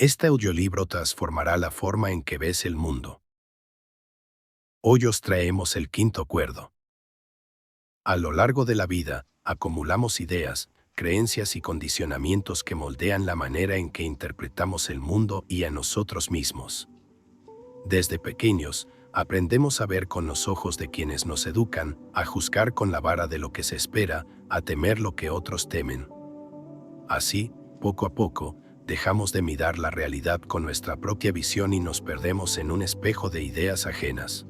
Este audiolibro transformará la forma en que ves el mundo. Hoy os traemos el quinto acuerdo. A lo largo de la vida, acumulamos ideas, creencias y condicionamientos que moldean la manera en que interpretamos el mundo y a nosotros mismos. Desde pequeños, aprendemos a ver con los ojos de quienes nos educan, a juzgar con la vara de lo que se espera, a temer lo que otros temen. Así, poco a poco, dejamos de mirar la realidad con nuestra propia visión y nos perdemos en un espejo de ideas ajenas.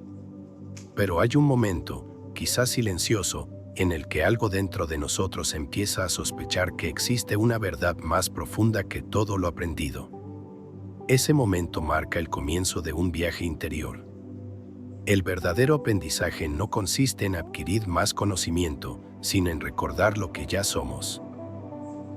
Pero hay un momento, quizás silencioso, en el que algo dentro de nosotros empieza a sospechar que existe una verdad más profunda que todo lo aprendido. Ese momento marca el comienzo de un viaje interior. El verdadero aprendizaje no consiste en adquirir más conocimiento, sino en recordar lo que ya somos.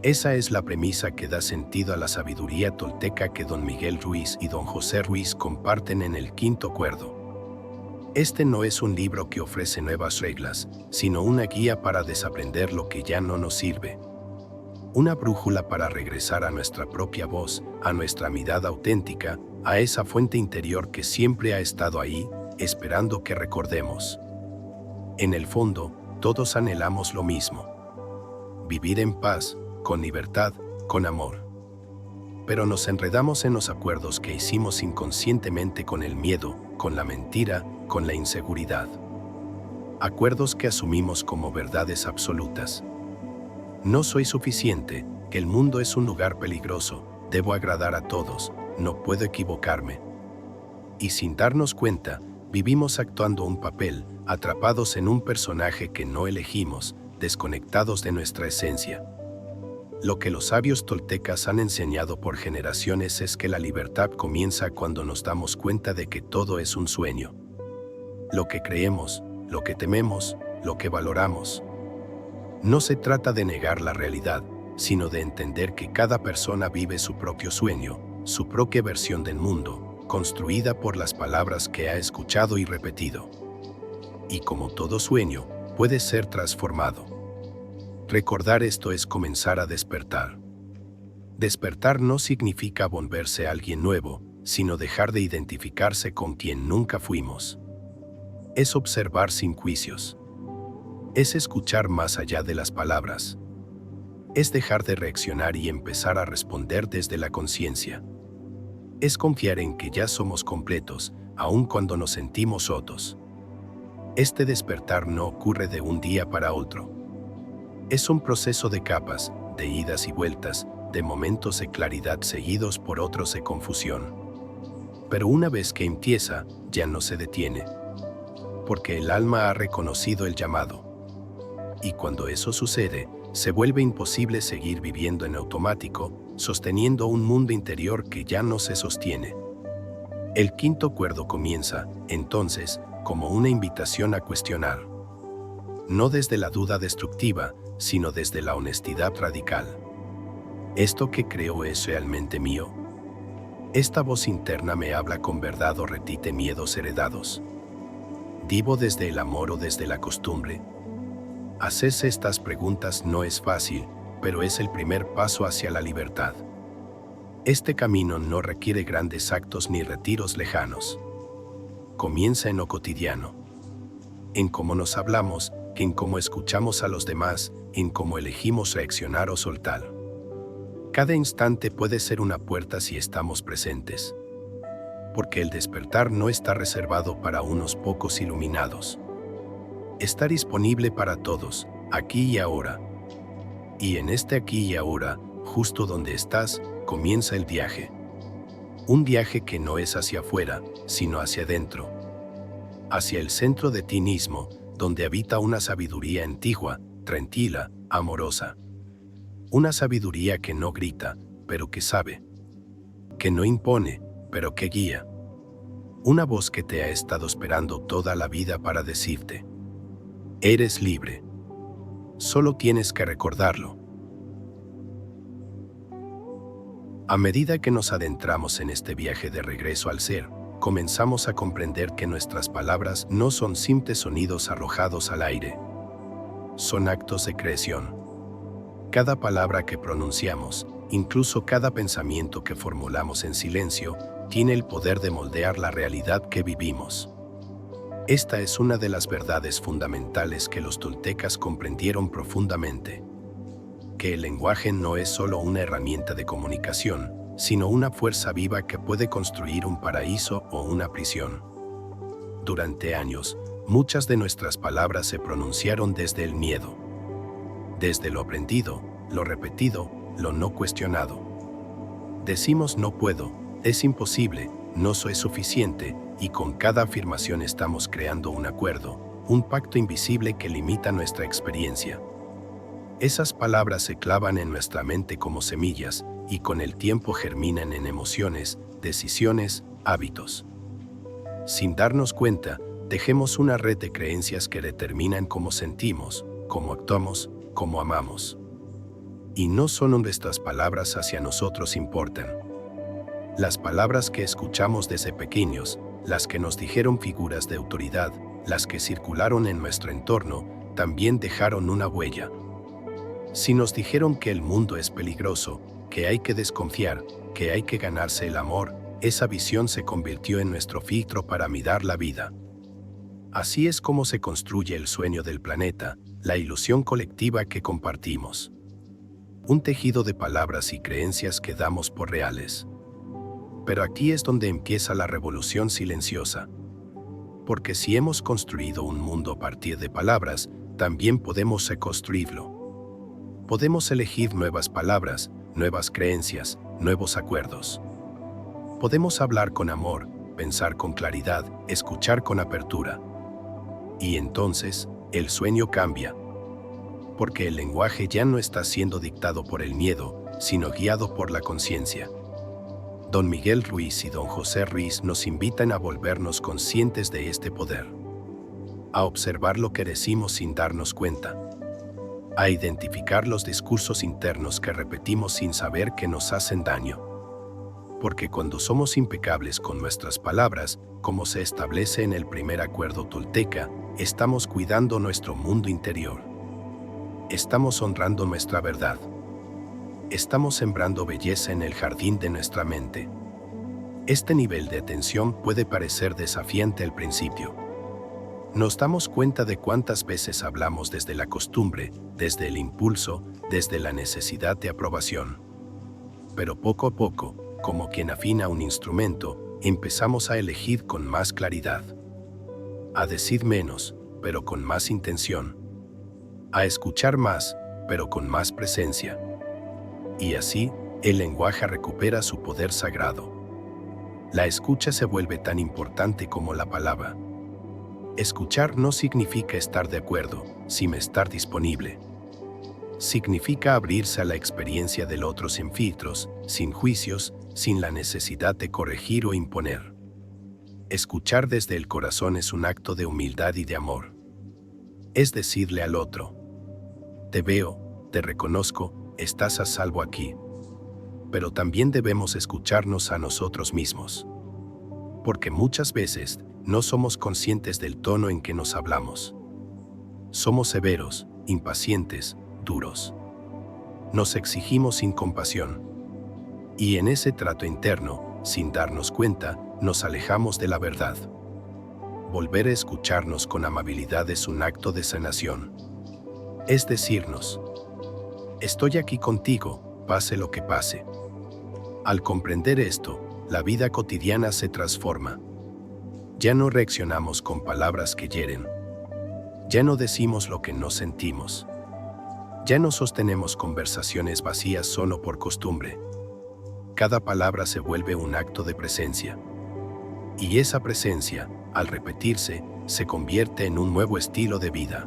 Esa es la premisa que da sentido a la sabiduría tolteca que don Miguel Ruiz y don José Ruiz comparten en el quinto acuerdo. Este no es un libro que ofrece nuevas reglas, sino una guía para desaprender lo que ya no nos sirve. Una brújula para regresar a nuestra propia voz, a nuestra mirada auténtica, a esa fuente interior que siempre ha estado ahí, esperando que recordemos. En el fondo, todos anhelamos lo mismo: vivir en paz, con libertad, con amor. Pero nos enredamos en los acuerdos que hicimos inconscientemente con el miedo, con la mentira, con la inseguridad. Acuerdos que asumimos como verdades absolutas. No soy suficiente, el mundo es un lugar peligroso, debo agradar a todos, no puedo equivocarme. Y sin darnos cuenta, vivimos actuando un papel, atrapados en un personaje que no elegimos, desconectados de nuestra esencia. Lo que los sabios toltecas han enseñado por generaciones es que la libertad comienza cuando nos damos cuenta de que todo es un sueño. Lo que creemos, lo que tememos, lo que valoramos. No se trata de negar la realidad, sino de entender que cada persona vive su propio sueño, su propia versión del mundo, construida por las palabras que ha escuchado y repetido. Y como todo sueño, puede ser transformado. Recordar esto es comenzar a despertar. Despertar no significa volverse alguien nuevo, sino dejar de identificarse con quien nunca fuimos. Es observar sin juicios. Es escuchar más allá de las palabras. Es dejar de reaccionar y empezar a responder desde la conciencia. Es confiar en que ya somos completos, aun cuando nos sentimos rotos. Este despertar no ocurre de un día para otro. Es un proceso de capas, de idas y vueltas, de momentos de claridad seguidos por otros de confusión. Pero una vez que empieza, ya no se detiene. Porque el alma ha reconocido el llamado. Y cuando eso sucede, se vuelve imposible seguir viviendo en automático, sosteniendo un mundo interior que ya no se sostiene. El quinto acuerdo comienza, entonces, como una invitación a cuestionar. No desde la duda destructiva, sino desde la honestidad radical. ¿Esto que creo es realmente mío? ¿Esta voz interna me habla con verdad o repite miedos heredados? ¿Vivo desde el amor o desde la costumbre? Hacerse estas preguntas no es fácil, pero es el primer paso hacia la libertad. Este camino no requiere grandes actos ni retiros lejanos. Comienza en lo cotidiano. En cómo nos hablamos, en cómo escuchamos a los demás, en cómo elegimos reaccionar o soltar. Cada instante puede ser una puerta si estamos presentes. Porque el despertar no está reservado para unos pocos iluminados. Está disponible para todos, aquí y ahora. Y en este aquí y ahora, justo donde estás, comienza el viaje. Un viaje que no es hacia afuera, sino hacia adentro. Hacia el centro de ti mismo, donde habita una sabiduría antigua, tranquila, amorosa. Una sabiduría que no grita, pero que sabe. Que no impone, pero que guía. Una voz que te ha estado esperando toda la vida para decirte: eres libre. Solo tienes que recordarlo. A medida que nos adentramos en este viaje de regreso al ser, comenzamos a comprender que nuestras palabras no son simples sonidos arrojados al aire. Son actos de creación. Cada palabra que pronunciamos, Incluso cada pensamiento que formulamos en silencio tiene el poder de moldear la realidad que vivimos. Esta es una de las verdades fundamentales que los toltecas comprendieron profundamente: que el lenguaje no es solo una herramienta de comunicación, sino una fuerza viva que puede construir un paraíso o una prisión. Durante años, muchas de nuestras palabras se pronunciaron desde el miedo, desde lo aprendido, lo repetido, lo no cuestionado. Decimos no puedo, es imposible, no soy suficiente, y con cada afirmación estamos creando un acuerdo, un pacto invisible que limita nuestra experiencia. Esas palabras se clavan en nuestra mente como semillas y con el tiempo germinan en emociones, decisiones, hábitos. Sin darnos cuenta, tejemos una red de creencias que determinan cómo sentimos, cómo actuamos, cómo amamos. Y no solo nuestras palabras hacia nosotros importan. Las palabras que escuchamos desde pequeños, las que nos dijeron figuras de autoridad, las que circularon en nuestro entorno, también dejaron una huella. Si nos dijeron que el mundo es peligroso, que hay que desconfiar, que hay que ganarse el amor, esa visión se convirtió en nuestro filtro para mirar la vida. Así es como se construye el sueño del planeta, la ilusión colectiva que compartimos. Un tejido de palabras y creencias que damos por reales. Pero aquí es donde empieza la revolución silenciosa. Porque si hemos construido un mundo a partir de palabras, también podemos reconstruirlo. Podemos elegir nuevas palabras, nuevas creencias, nuevos acuerdos. Podemos hablar con amor, pensar con claridad, escuchar con apertura. Y entonces, el sueño cambia. Porque el lenguaje ya no está siendo dictado por el miedo, sino guiado por la conciencia. Don Miguel Ruiz y don José Ruiz nos invitan a volvernos conscientes de este poder. A observar lo que decimos sin darnos cuenta. A identificar los discursos internos que repetimos sin saber que nos hacen daño. Porque cuando somos impecables con nuestras palabras, como se establece en el primer acuerdo tolteca, estamos cuidando nuestro mundo interior. Estamos honrando nuestra verdad. Estamos sembrando belleza en el jardín de nuestra mente. Este nivel de atención puede parecer desafiante al principio. Nos damos cuenta de cuántas veces hablamos desde la costumbre, desde el impulso, desde la necesidad de aprobación. Pero poco a poco, como quien afina un instrumento, empezamos a elegir con más claridad. A decir menos, pero con más intención. A escuchar más, pero con más presencia. Y así, el lenguaje recupera su poder sagrado. La escucha se vuelve tan importante como la palabra. Escuchar no significa estar de acuerdo, sino estar disponible. Significa abrirse a la experiencia del otro sin filtros, sin juicios, sin la necesidad de corregir o imponer. Escuchar desde el corazón es un acto de humildad y de amor. Es decirle al otro: te veo, te reconozco, estás a salvo aquí. Pero también debemos escucharnos a nosotros mismos. Porque muchas veces no somos conscientes del tono en que nos hablamos. Somos severos, impacientes, duros. Nos exigimos sin compasión. Y en ese trato interno, sin darnos cuenta, nos alejamos de la verdad. Volver a escucharnos con amabilidad es un acto de sanación. Es decirnos: estoy aquí contigo, pase lo que pase. Al comprender esto, la vida cotidiana se transforma. Ya no reaccionamos con palabras que hieren. Ya no decimos lo que no sentimos. Ya no sostenemos conversaciones vacías solo por costumbre. Cada palabra se vuelve un acto de presencia. Y esa presencia, al repetirse, se convierte en un nuevo estilo de vida.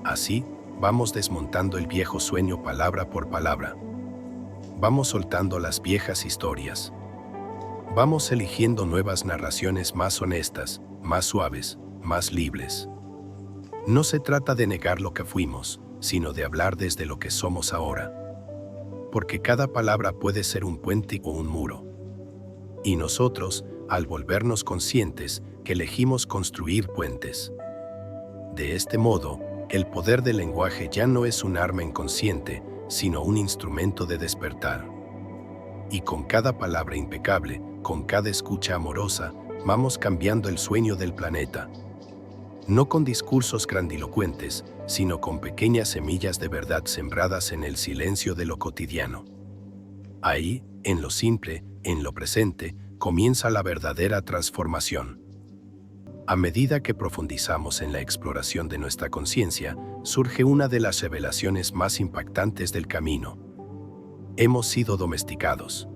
Así, vamos desmontando el viejo sueño palabra por palabra. Vamos soltando las viejas historias. Vamos eligiendo nuevas narraciones más honestas, más suaves, más libres. No se trata de negar lo que fuimos, sino de hablar desde lo que somos ahora. Porque cada palabra puede ser un puente o un muro. Y nosotros, al volvernos conscientes, que elegimos construir puentes. De este modo, el poder del lenguaje ya no es un arma inconsciente, sino un instrumento de despertar. Y con cada palabra impecable, con cada escucha amorosa, vamos cambiando el sueño del planeta. No con discursos grandilocuentes, sino con pequeñas semillas de verdad sembradas en el silencio de lo cotidiano. Ahí, en lo simple, en lo presente, comienza la verdadera transformación. A medida que profundizamos en la exploración de nuestra conciencia, surge una de las revelaciones más impactantes del camino. Hemos sido domesticados.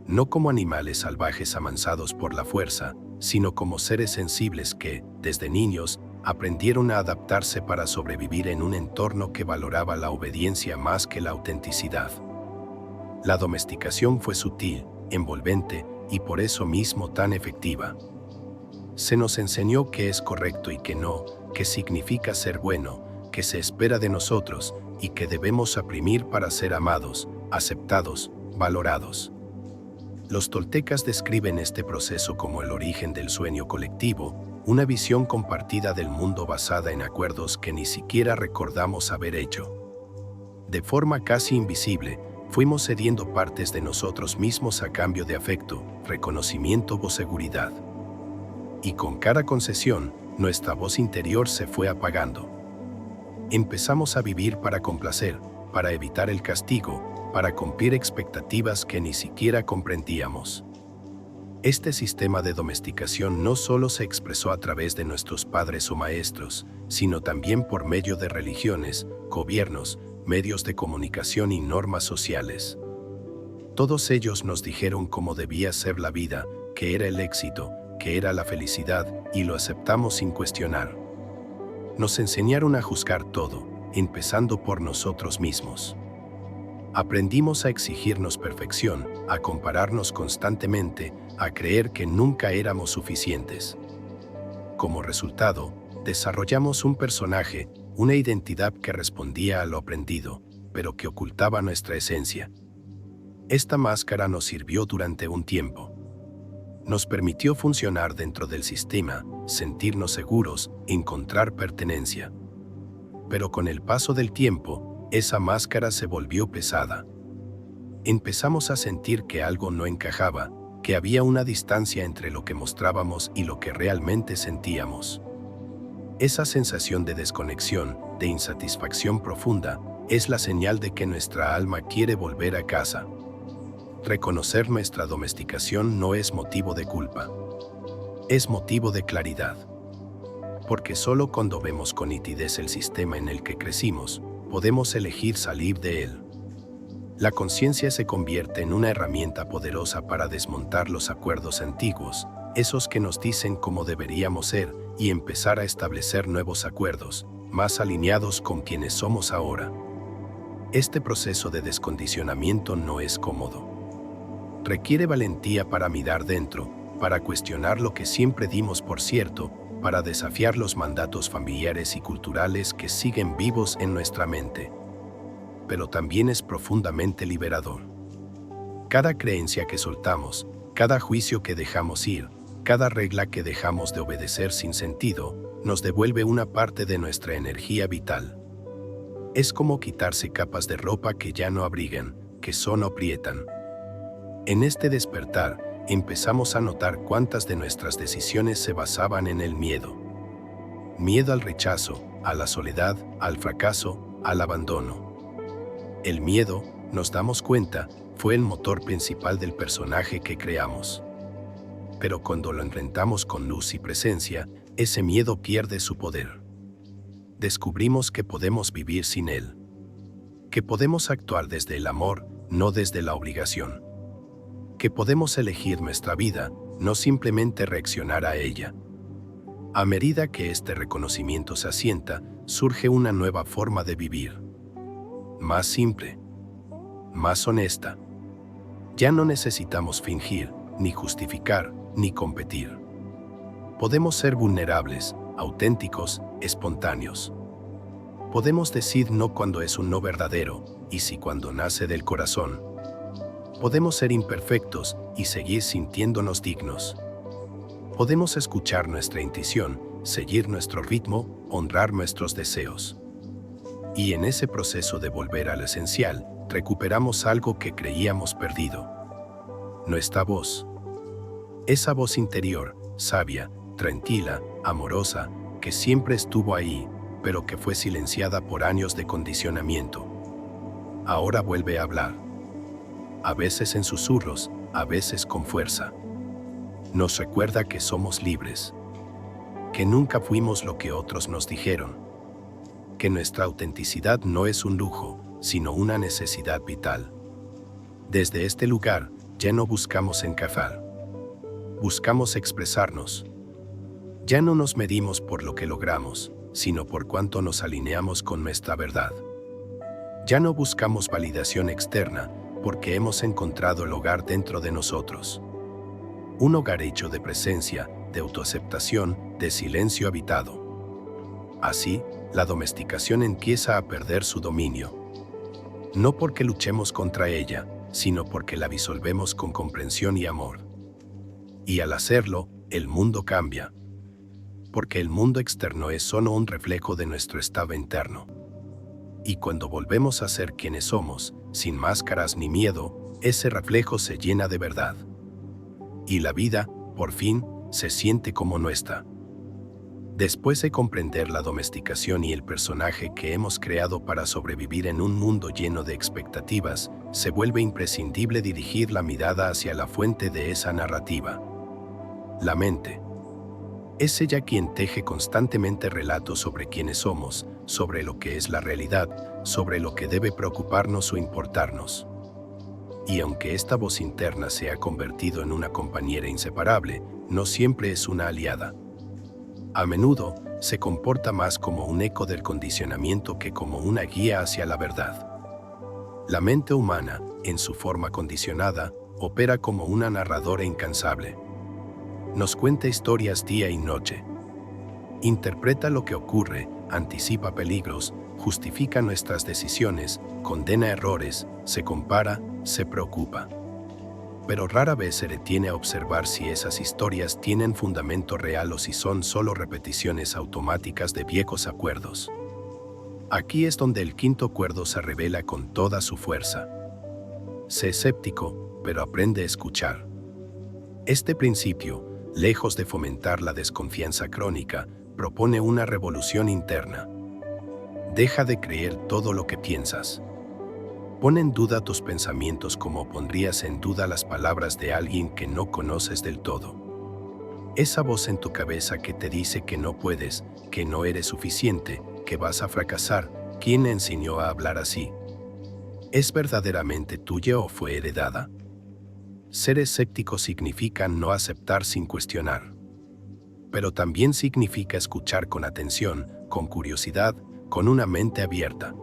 No como animales salvajes amansados por la fuerza, sino como seres sensibles que, desde niños, aprendieron a adaptarse para sobrevivir en un entorno que valoraba la obediencia más que la autenticidad. La domesticación fue sutil, envolvente y por eso mismo tan efectiva. Se nos enseñó qué es correcto y qué no, qué significa ser bueno, qué se espera de nosotros y qué debemos aprimir para ser amados, aceptados, valorados. Los toltecas describen este proceso como el origen del sueño colectivo, una visión compartida del mundo basada en acuerdos que ni siquiera recordamos haber hecho. De forma casi invisible, fuimos cediendo partes de nosotros mismos a cambio de afecto, reconocimiento o seguridad. Y con cada concesión, nuestra voz interior se fue apagando. Empezamos a vivir para complacer, para evitar el castigo, para cumplir expectativas que ni siquiera comprendíamos. Este sistema de domesticación no solo se expresó a través de nuestros padres o maestros, sino también por medio de religiones, gobiernos, medios de comunicación y normas sociales. Todos ellos nos dijeron cómo debía ser la vida, qué era el éxito, qué era la felicidad, y lo aceptamos sin cuestionar. Nos enseñaron a juzgar todo, empezando por nosotros mismos. Aprendimos a exigirnos perfección, a compararnos constantemente, a creer que nunca éramos suficientes. Como resultado, desarrollamos un personaje, una identidad que respondía a lo aprendido, pero que ocultaba nuestra esencia. Esta máscara nos sirvió durante un tiempo. Nos permitió funcionar dentro del sistema, sentirnos seguros, encontrar pertenencia. Pero con el paso del tiempo, esa máscara se volvió pesada. Empezamos a sentir que algo no encajaba, que había una distancia entre lo que mostrábamos y lo que realmente sentíamos. Esa sensación de desconexión, de insatisfacción profunda, es la señal de que nuestra alma quiere volver a casa. Reconocer nuestra domesticación no es motivo de culpa. Es motivo de claridad. Porque solo cuando vemos con nitidez el sistema en el que crecimos, podemos elegir salir de él. La conciencia se convierte en una herramienta poderosa para desmontar los acuerdos antiguos, esos que nos dicen cómo deberíamos ser, y empezar a establecer nuevos acuerdos, más alineados con quienes somos ahora. Este proceso de descondicionamiento no es cómodo. Requiere valentía para mirar dentro, para cuestionar lo que siempre dimos por cierto, para desafiar los mandatos familiares y culturales que siguen vivos en nuestra mente. Pero también es profundamente liberador. Cada creencia que soltamos, cada juicio que dejamos ir, cada regla que dejamos de obedecer sin sentido, nos devuelve una parte de nuestra energía vital. Es como quitarse capas de ropa que ya no abrigan, que solo aprietan. En este despertar, empezamos a notar cuántas de nuestras decisiones se basaban en el miedo. Miedo al rechazo, a la soledad, al fracaso, al abandono. El miedo, nos damos cuenta, fue el motor principal del personaje que creamos. Pero cuando lo enfrentamos con luz y presencia, ese miedo pierde su poder. Descubrimos que podemos vivir sin él. Que podemos actuar desde el amor, no desde la obligación. Que podemos elegir nuestra vida, no simplemente reaccionar a ella. A medida que este reconocimiento se asienta, surge una nueva forma de vivir. Más simple. Más honesta. Ya no necesitamos fingir, ni justificar, ni competir. Podemos ser vulnerables, auténticos, espontáneos. Podemos decir no cuando es un no verdadero, y sí cuando nace del corazón. Podemos ser imperfectos y seguir sintiéndonos dignos. Podemos escuchar nuestra intuición, seguir nuestro ritmo, honrar nuestros deseos. Y en ese proceso de volver al esencial, recuperamos algo que creíamos perdido. Nuestra voz. Esa voz interior, sabia, tranquila, amorosa, que siempre estuvo ahí, pero que fue silenciada por años de condicionamiento. Ahora vuelve a hablar. A veces en susurros, a veces con fuerza. Nos recuerda que somos libres. Que nunca fuimos lo que otros nos dijeron. Que nuestra autenticidad no es un lujo, sino una necesidad vital. Desde este lugar, ya no buscamos encajar. Buscamos expresarnos. Ya no nos medimos por lo que logramos, sino por cuánto nos alineamos con nuestra verdad. Ya no buscamos validación externa, porque hemos encontrado el hogar dentro de nosotros. Un hogar hecho de presencia, de autoaceptación, de silencio habitado. Así, la domesticación empieza a perder su dominio. No porque luchemos contra ella, sino porque la disolvemos con comprensión y amor. Y al hacerlo, el mundo cambia. Porque el mundo externo es solo un reflejo de nuestro estado interno. Y cuando volvemos a ser quienes somos, sin máscaras ni miedo, ese reflejo se llena de verdad. Y la vida, por fin, se siente como nuestra. Después de comprender la domesticación y el personaje que hemos creado para sobrevivir en un mundo lleno de expectativas, se vuelve imprescindible dirigir la mirada hacia la fuente de esa narrativa. La mente. Es ella quien teje constantemente relatos sobre quiénes somos, sobre lo que es la realidad, sobre lo que debe preocuparnos o importarnos. Y aunque esta voz interna se ha convertido en una compañera inseparable, no siempre es una aliada. A menudo, se comporta más como un eco del condicionamiento que como una guía hacia la verdad. La mente humana, en su forma condicionada, opera como una narradora incansable. Nos cuenta historias día y noche. Interpreta lo que ocurre, anticipa peligros, justifica nuestras decisiones, condena errores, se compara, se preocupa. Pero rara vez se detiene a observar si esas historias tienen fundamento real o si son solo repeticiones automáticas de viejos acuerdos. Aquí es donde el quinto acuerdo se revela con toda su fuerza. Sé escéptico, pero aprende a escuchar. Este principio, lejos de fomentar la desconfianza crónica, propone una revolución interna. Deja de creer todo lo que piensas. Pon en duda tus pensamientos como pondrías en duda las palabras de alguien que no conoces del todo. Esa voz en tu cabeza que te dice que no puedes, que no eres suficiente, que vas a fracasar, ¿quién enseñó a hablar así? ¿Es verdaderamente tuya o fue heredada? Ser escéptico significa no aceptar sin cuestionar. Pero también significa escuchar con atención, con curiosidad, con una mente abierta.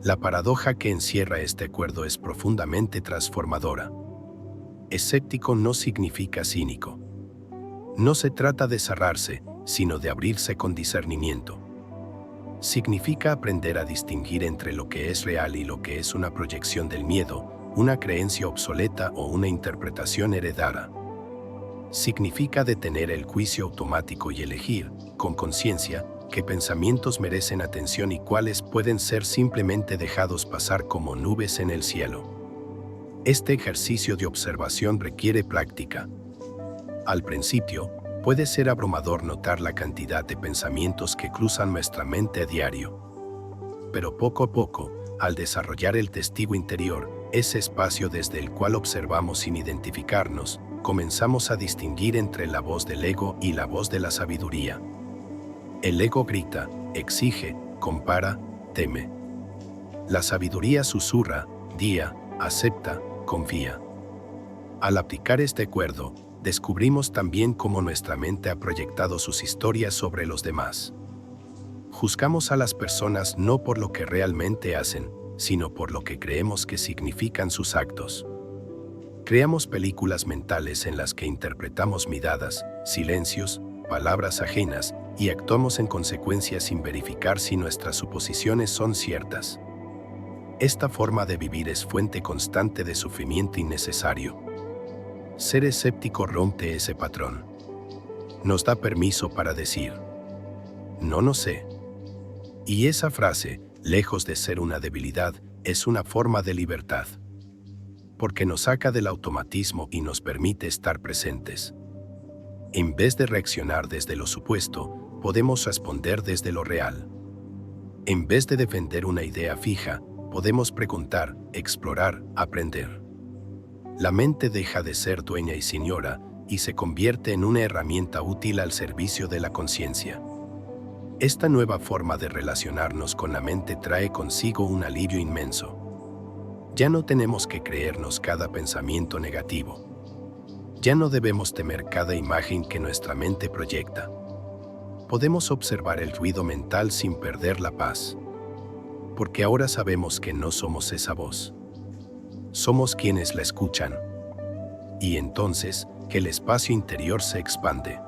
La paradoja que encierra este acuerdo es profundamente transformadora. Escéptico no significa cínico. No se trata de cerrarse, sino de abrirse con discernimiento. Significa aprender a distinguir entre lo que es real y lo que es una proyección del miedo, una creencia obsoleta o una interpretación heredada. Significa detener el juicio automático y elegir, con conciencia, qué pensamientos merecen atención y cuáles pueden ser simplemente dejados pasar como nubes en el cielo. Este ejercicio de observación requiere práctica. Al principio, puede ser abrumador notar la cantidad de pensamientos que cruzan nuestra mente a diario. Pero poco a poco, al desarrollar el testigo interior, ese espacio desde el cual observamos sin identificarnos, comenzamos a distinguir entre la voz del ego y la voz de la sabiduría. El ego grita, exige, compara, teme. La sabiduría susurra, guía, acepta, confía. Al aplicar este acuerdo, descubrimos también cómo nuestra mente ha proyectado sus historias sobre los demás. Juzgamos a las personas no por lo que realmente hacen, sino por lo que creemos que significan sus actos. Creamos películas mentales en las que interpretamos miradas, silencios, palabras ajenas y actuamos en consecuencia sin verificar si nuestras suposiciones son ciertas. Esta forma de vivir es fuente constante de sufrimiento innecesario. Ser escéptico rompe ese patrón. Nos da permiso para decir, no sé. Y esa frase, lejos de ser una debilidad, es una forma de libertad, porque nos saca del automatismo y nos permite estar presentes. En vez de reaccionar desde lo supuesto, podemos responder desde lo real. En vez de defender una idea fija, podemos preguntar, explorar, aprender. La mente deja de ser dueña y señora y se convierte en una herramienta útil al servicio de la conciencia. Esta nueva forma de relacionarnos con la mente trae consigo un alivio inmenso. Ya no tenemos que creernos cada pensamiento negativo. Ya no debemos temer cada imagen que nuestra mente proyecta. Podemos observar el ruido mental sin perder la paz, porque ahora sabemos que no somos esa voz. Somos quienes la escuchan. Y entonces, que el espacio interior se expande.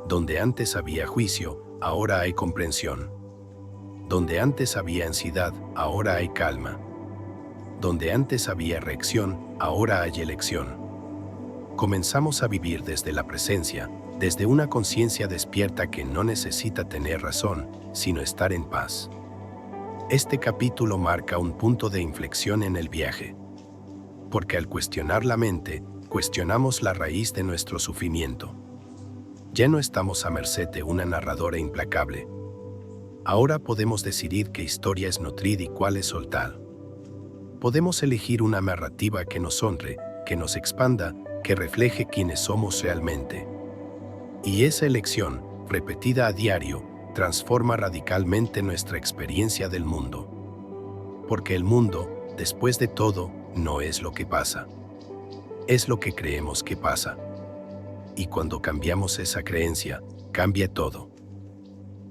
Donde antes había juicio, ahora hay comprensión. Donde antes había ansiedad, ahora hay calma. Donde antes había reacción, ahora hay elección. Comenzamos a vivir desde la presencia, desde una conciencia despierta que no necesita tener razón, sino estar en paz. Este capítulo marca un punto de inflexión en el viaje. Porque al cuestionar la mente, cuestionamos la raíz de nuestro sufrimiento. Ya no estamos a merced de una narradora implacable. Ahora podemos decidir qué historia es nutrir y cuál es soltar. Podemos elegir una narrativa que nos honre, que nos expanda, que refleje quiénes somos realmente. Y esa elección, repetida a diario, transforma radicalmente nuestra experiencia del mundo. Porque el mundo, después de todo, no es lo que pasa. Es lo que creemos que pasa. Y cuando cambiamos esa creencia, cambia todo.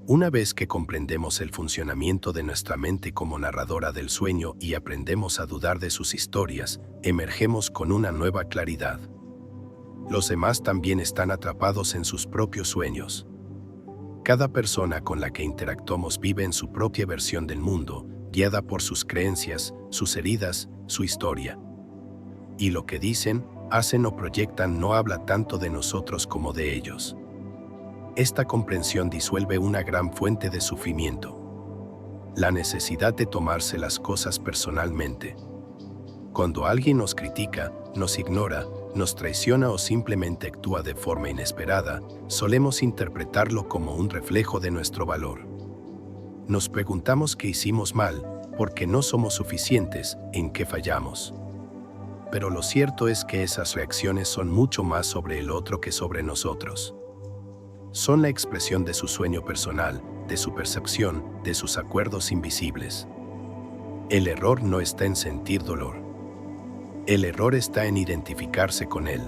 Una vez que comprendemos el funcionamiento de nuestra mente como narradora del sueño y aprendemos a dudar de sus historias, emergemos con una nueva claridad. Los demás también están atrapados en sus propios sueños. Cada persona con la que interactuamos vive en su propia versión del mundo, guiada por sus creencias, sus heridas, su historia. Y lo que dicen, hacen o proyectan no habla tanto de nosotros como de ellos. Esta comprensión disuelve una gran fuente de sufrimiento. La necesidad de tomarse las cosas personalmente. Cuando alguien nos critica, nos ignora, nos traiciona o simplemente actúa de forma inesperada, solemos interpretarlo como un reflejo de nuestro valor. Nos preguntamos qué hicimos mal, por qué no somos suficientes, en qué fallamos. Pero lo cierto es que esas reacciones son mucho más sobre el otro que sobre nosotros. Son la expresión de su sueño personal, de su percepción, de sus acuerdos invisibles. El error no está en sentir dolor. El error está en identificarse con él.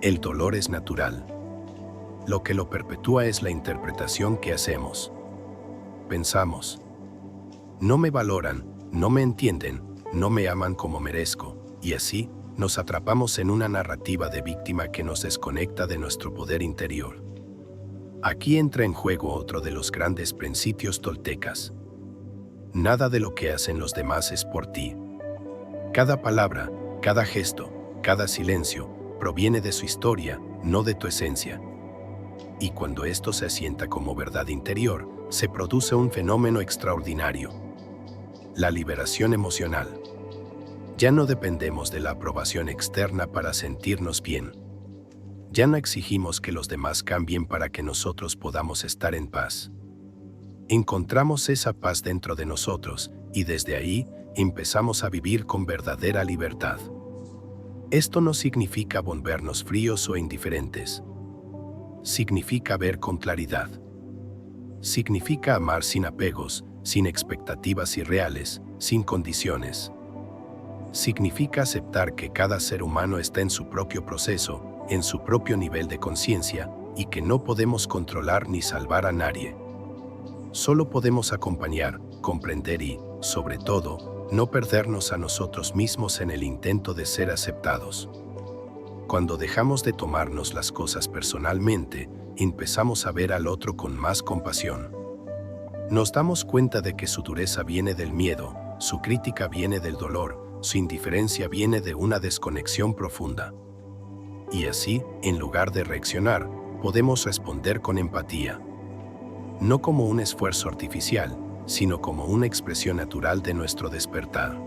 El dolor es natural. Lo que lo perpetúa es la interpretación que hacemos. Pensamos: no me valoran, no me entienden, no me aman como merezco, y así nos atrapamos en una narrativa de víctima que nos desconecta de nuestro poder interior. Aquí entra en juego otro de los grandes principios toltecas. Nada de lo que hacen los demás es por ti. Cada palabra, cada gesto, cada silencio, proviene de su historia, no de tu esencia. Y cuando esto se asienta como verdad interior, se produce un fenómeno extraordinario: la liberación emocional. Ya no dependemos de la aprobación externa para sentirnos bien. Ya no exigimos que los demás cambien para que nosotros podamos estar en paz. Encontramos esa paz dentro de nosotros y desde ahí empezamos a vivir con verdadera libertad. Esto no significa volvernos fríos o indiferentes. Significa ver con claridad. Significa amar sin apegos, sin expectativas irreales, sin condiciones. Significa aceptar que cada ser humano está en su propio proceso, en su propio nivel de conciencia, y que no podemos controlar ni salvar a nadie. Solo podemos acompañar, comprender y, sobre todo, no perdernos a nosotros mismos en el intento de ser aceptados. Cuando dejamos de tomarnos las cosas personalmente, empezamos a ver al otro con más compasión. Nos damos cuenta de que su dureza viene del miedo, su crítica viene del dolor, su indiferencia viene de una desconexión profunda. Y así, en lugar de reaccionar, podemos responder con empatía. No como un esfuerzo artificial, sino como una expresión natural de nuestro despertar.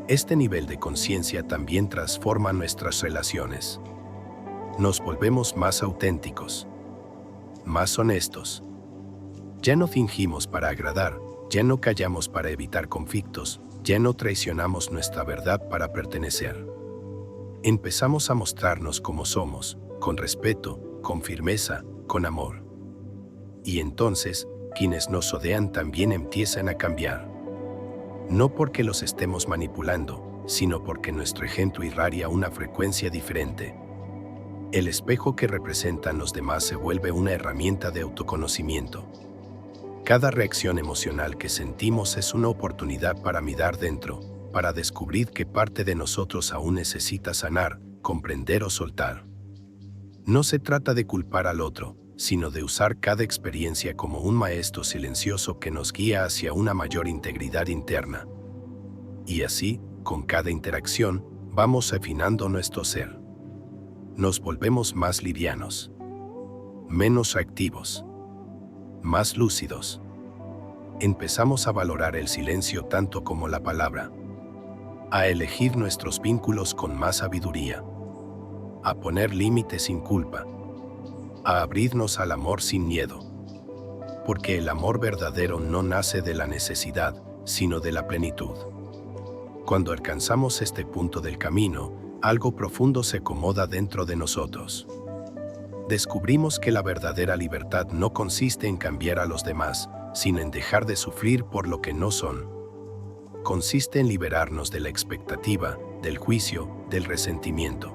Este nivel de conciencia también transforma nuestras relaciones. Nos volvemos más auténticos, más honestos. Ya no fingimos para agradar, ya no callamos para evitar conflictos, ya no traicionamos nuestra verdad para pertenecer. Empezamos a mostrarnos como somos, con respeto, con firmeza, con amor. Y entonces, quienes nos rodean también empiezan a cambiar. No porque los estemos manipulando, sino porque nuestro ejemplo irradia una frecuencia diferente. El espejo que representan los demás se vuelve una herramienta de autoconocimiento. Cada reacción emocional que sentimos es una oportunidad para mirar dentro, para descubrir qué parte de nosotros aún necesita sanar, comprender o soltar. No se trata de culpar al otro, sino de usar cada experiencia como un maestro silencioso que nos guía hacia una mayor integridad interna. Y así, con cada interacción, vamos afinando nuestro ser. Nos volvemos más livianos, menos reactivos, más lúcidos. Empezamos a valorar el silencio tanto como la palabra, a elegir nuestros vínculos con más sabiduría, a poner límites sin culpa, a abrirnos al amor sin miedo. Porque el amor verdadero no nace de la necesidad, sino de la plenitud. Cuando alcanzamos este punto del camino, algo profundo se acomoda dentro de nosotros. Descubrimos que la verdadera libertad no consiste en cambiar a los demás, sino en dejar de sufrir por lo que no son. Consiste en liberarnos de la expectativa, del juicio, del resentimiento.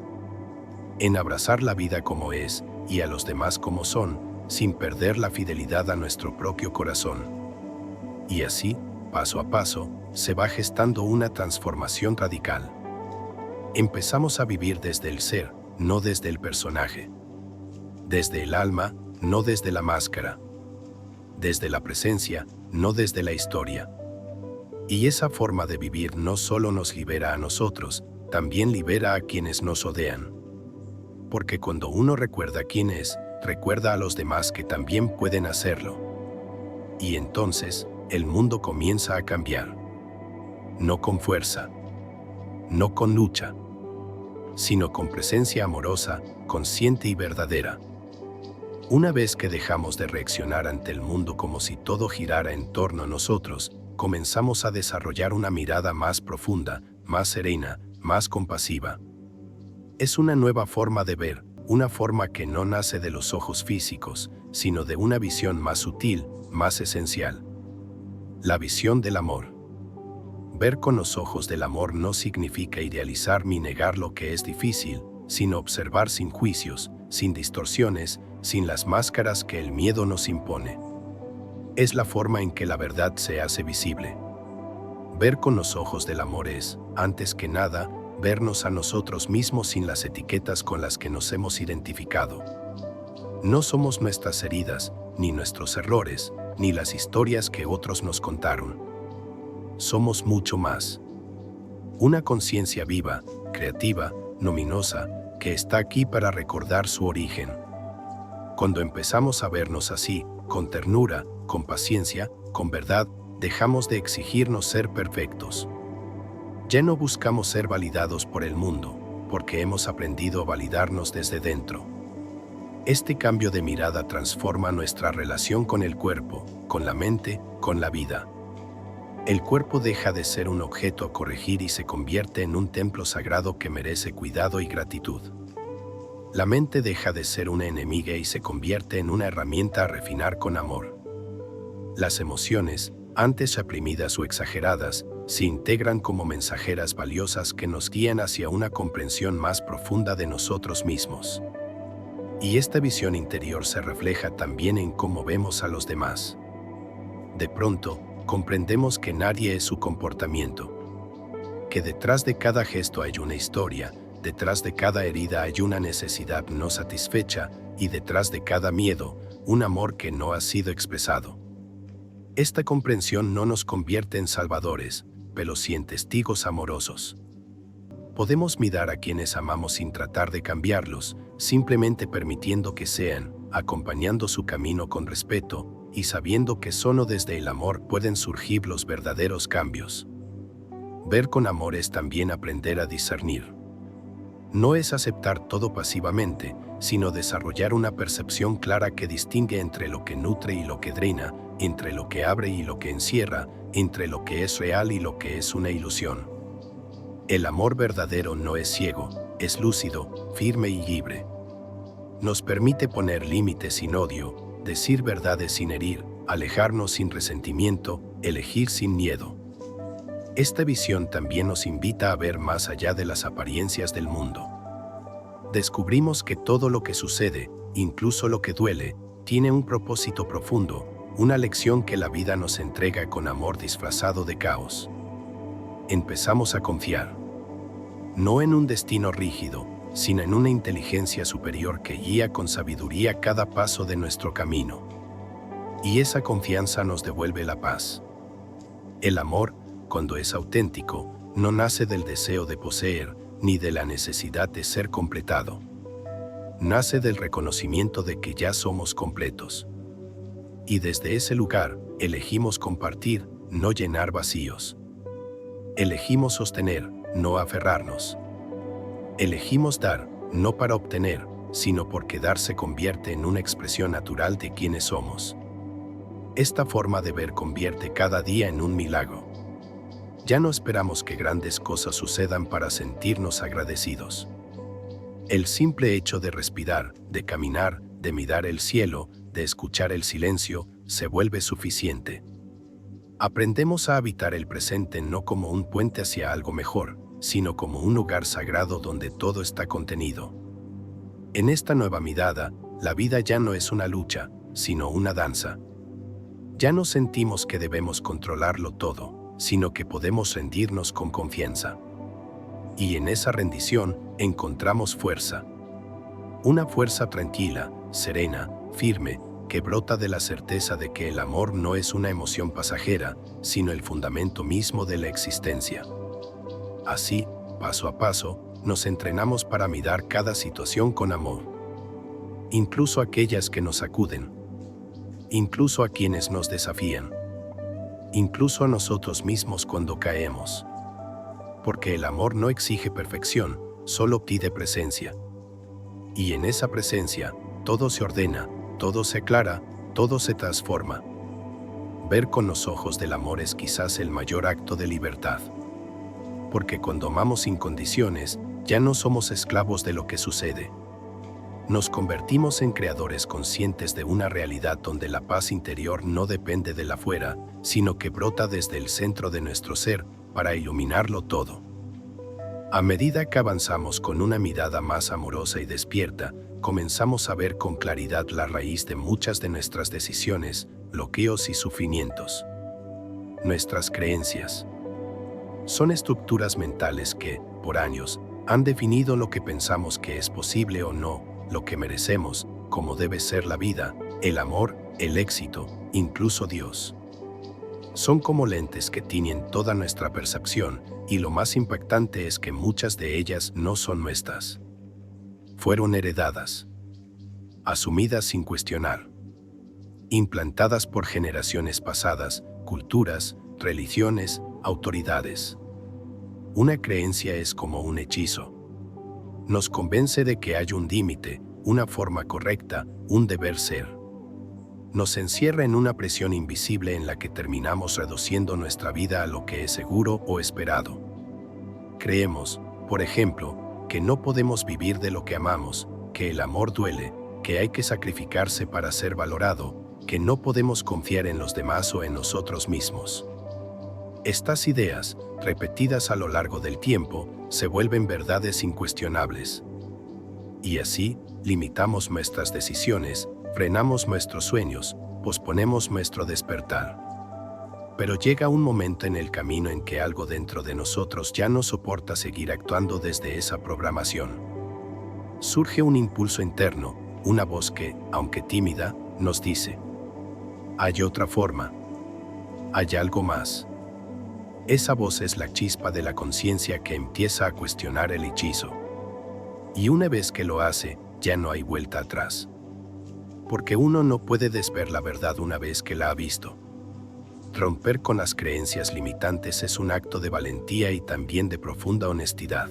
En abrazar la vida como es, y a los demás como son, sin perder la fidelidad a nuestro propio corazón. Y así, paso a paso, se va gestando una transformación radical. Empezamos a vivir desde el ser, no desde el personaje. Desde el alma, no desde la máscara. Desde la presencia, no desde la historia. Y esa forma de vivir no solo nos libera a nosotros, también libera a quienes nos rodean. Porque cuando uno recuerda quién es, recuerda a los demás que también pueden hacerlo. Y entonces, el mundo comienza a cambiar. No con fuerza, no con lucha, sino con presencia amorosa, consciente y verdadera. Una vez que dejamos de reaccionar ante el mundo como si todo girara en torno a nosotros, comenzamos a desarrollar una mirada más profunda, más serena, más compasiva. Es una nueva forma de ver, una forma que no nace de los ojos físicos, sino de una visión más sutil, más esencial. La visión del amor. Ver con los ojos del amor no significa idealizar ni negar lo que es difícil, sino observar sin juicios, sin distorsiones, sin las máscaras que el miedo nos impone. Es la forma en que la verdad se hace visible. Ver con los ojos del amor es, antes que nada, vernos a nosotros mismos sin las etiquetas con las que nos hemos identificado. No somos nuestras heridas, ni nuestros errores, ni las historias que otros nos contaron. Somos mucho más. Una conciencia viva, creativa, luminosa, que está aquí para recordar su origen. Cuando empezamos a vernos así, con ternura, con paciencia, con verdad, dejamos de exigirnos ser perfectos. Ya no buscamos ser validados por el mundo, porque hemos aprendido a validarnos desde dentro. Este cambio de mirada transforma nuestra relación con el cuerpo, con la mente, con la vida. El cuerpo deja de ser un objeto a corregir y se convierte en un templo sagrado que merece cuidado y gratitud. La mente deja de ser una enemiga y se convierte en una herramienta a refinar con amor. Las emociones, antes reprimidas o exageradas, se integran como mensajeras valiosas que nos guían hacia una comprensión más profunda de nosotros mismos. Y esta visión interior se refleja también en cómo vemos a los demás. De pronto, comprendemos que nadie es su comportamiento. Que detrás de cada gesto hay una historia, detrás de cada herida hay una necesidad no satisfecha y detrás de cada miedo, un amor que no ha sido expresado. Esta comprensión no nos convierte en salvadores, pero sí en testigos amorosos. Podemos mirar a quienes amamos sin tratar de cambiarlos, simplemente permitiendo que sean, acompañando su camino con respeto, y sabiendo que solo desde el amor pueden surgir los verdaderos cambios. Ver con amor es también aprender a discernir. No es aceptar todo pasivamente, sino desarrollar una percepción clara que distingue entre lo que nutre y lo que drena, entre lo que abre y lo que encierra, entre lo que es real y lo que es una ilusión. El amor verdadero no es ciego, es lúcido, firme y libre. Nos permite poner límites sin odio, decir verdades sin herir, alejarnos sin resentimiento, elegir sin miedo. Esta visión también nos invita a ver más allá de las apariencias del mundo. Descubrimos que todo lo que sucede, incluso lo que duele, tiene un propósito profundo, una lección que la vida nos entrega con amor disfrazado de caos. Empezamos a confiar, no en un destino rígido, sino en una inteligencia superior que guía con sabiduría cada paso de nuestro camino. Y esa confianza nos devuelve la paz. El amor, cuando es auténtico, no nace del deseo de poseer, ni de la necesidad de ser completado. Nace del reconocimiento de que ya somos completos. Y desde ese lugar, elegimos compartir, no llenar vacíos. Elegimos sostener, no aferrarnos. Elegimos dar, no para obtener, sino porque dar se convierte en una expresión natural de quienes somos. Esta forma de ver convierte cada día en un milagro. Ya no esperamos que grandes cosas sucedan para sentirnos agradecidos. El simple hecho de respirar, de caminar, de mirar el cielo, de escuchar el silencio, se vuelve suficiente. Aprendemos a habitar el presente no como un puente hacia algo mejor, sino como un lugar sagrado donde todo está contenido. En esta nueva mirada, la vida ya no es una lucha, sino una danza. Ya no sentimos que debemos controlarlo todo, sino que podemos rendirnos con confianza. Y en esa rendición encontramos fuerza. Una fuerza tranquila, serena, firme, que brota de la certeza de que el amor no es una emoción pasajera, sino el fundamento mismo de la existencia. Así, paso a paso, nos entrenamos para mirar cada situación con amor. Incluso aquellas que nos sacuden. Incluso a quienes nos desafían. Incluso a nosotros mismos cuando caemos. Porque el amor no exige perfección, solo pide presencia. Y en esa presencia, todo se ordena, todo se aclara, todo se transforma. Ver con los ojos del amor es quizás el mayor acto de libertad. Porque cuando amamos sin condiciones, ya no somos esclavos de lo que sucede. Nos convertimos en creadores conscientes de una realidad donde la paz interior no depende de la afuera, sino que brota desde el centro de nuestro ser para iluminarlo todo. A medida que avanzamos con una mirada más amorosa y despierta, comenzamos a ver con claridad la raíz de muchas de nuestras decisiones, bloqueos y sufrimientos. Nuestras creencias son estructuras mentales que, por años, han definido lo que pensamos que es posible o no, lo que merecemos, cómo debe ser la vida, el amor, el éxito, incluso Dios. Son como lentes que tiñen toda nuestra percepción, y lo más impactante es que muchas de ellas no son nuestras. Fueron heredadas, asumidas sin cuestionar, implantadas por generaciones pasadas, culturas, religiones, autoridades. Una creencia es como un hechizo. Nos convence de que hay un límite, una forma correcta, un deber ser. Nos encierra en una presión invisible en la que terminamos reduciendo nuestra vida a lo que es seguro o esperado. Creemos, por ejemplo, que no podemos vivir de lo que amamos, que el amor duele, que hay que sacrificarse para ser valorado, que no podemos confiar en los demás o en nosotros mismos. Estas ideas, repetidas a lo largo del tiempo, se vuelven verdades incuestionables. Y así, limitamos nuestras decisiones, frenamos nuestros sueños, posponemos nuestro despertar. Pero llega un momento en el camino en que algo dentro de nosotros ya no soporta seguir actuando desde esa programación. Surge un impulso interno, una voz que, aunque tímida, nos dice: hay otra forma. Hay algo más. Esa voz es la chispa de la conciencia que empieza a cuestionar el hechizo. Y una vez que lo hace, ya no hay vuelta atrás. porque uno no puede desver la verdad una vez que la ha visto. Romper con las creencias limitantes es un acto de valentía y también de profunda honestidad.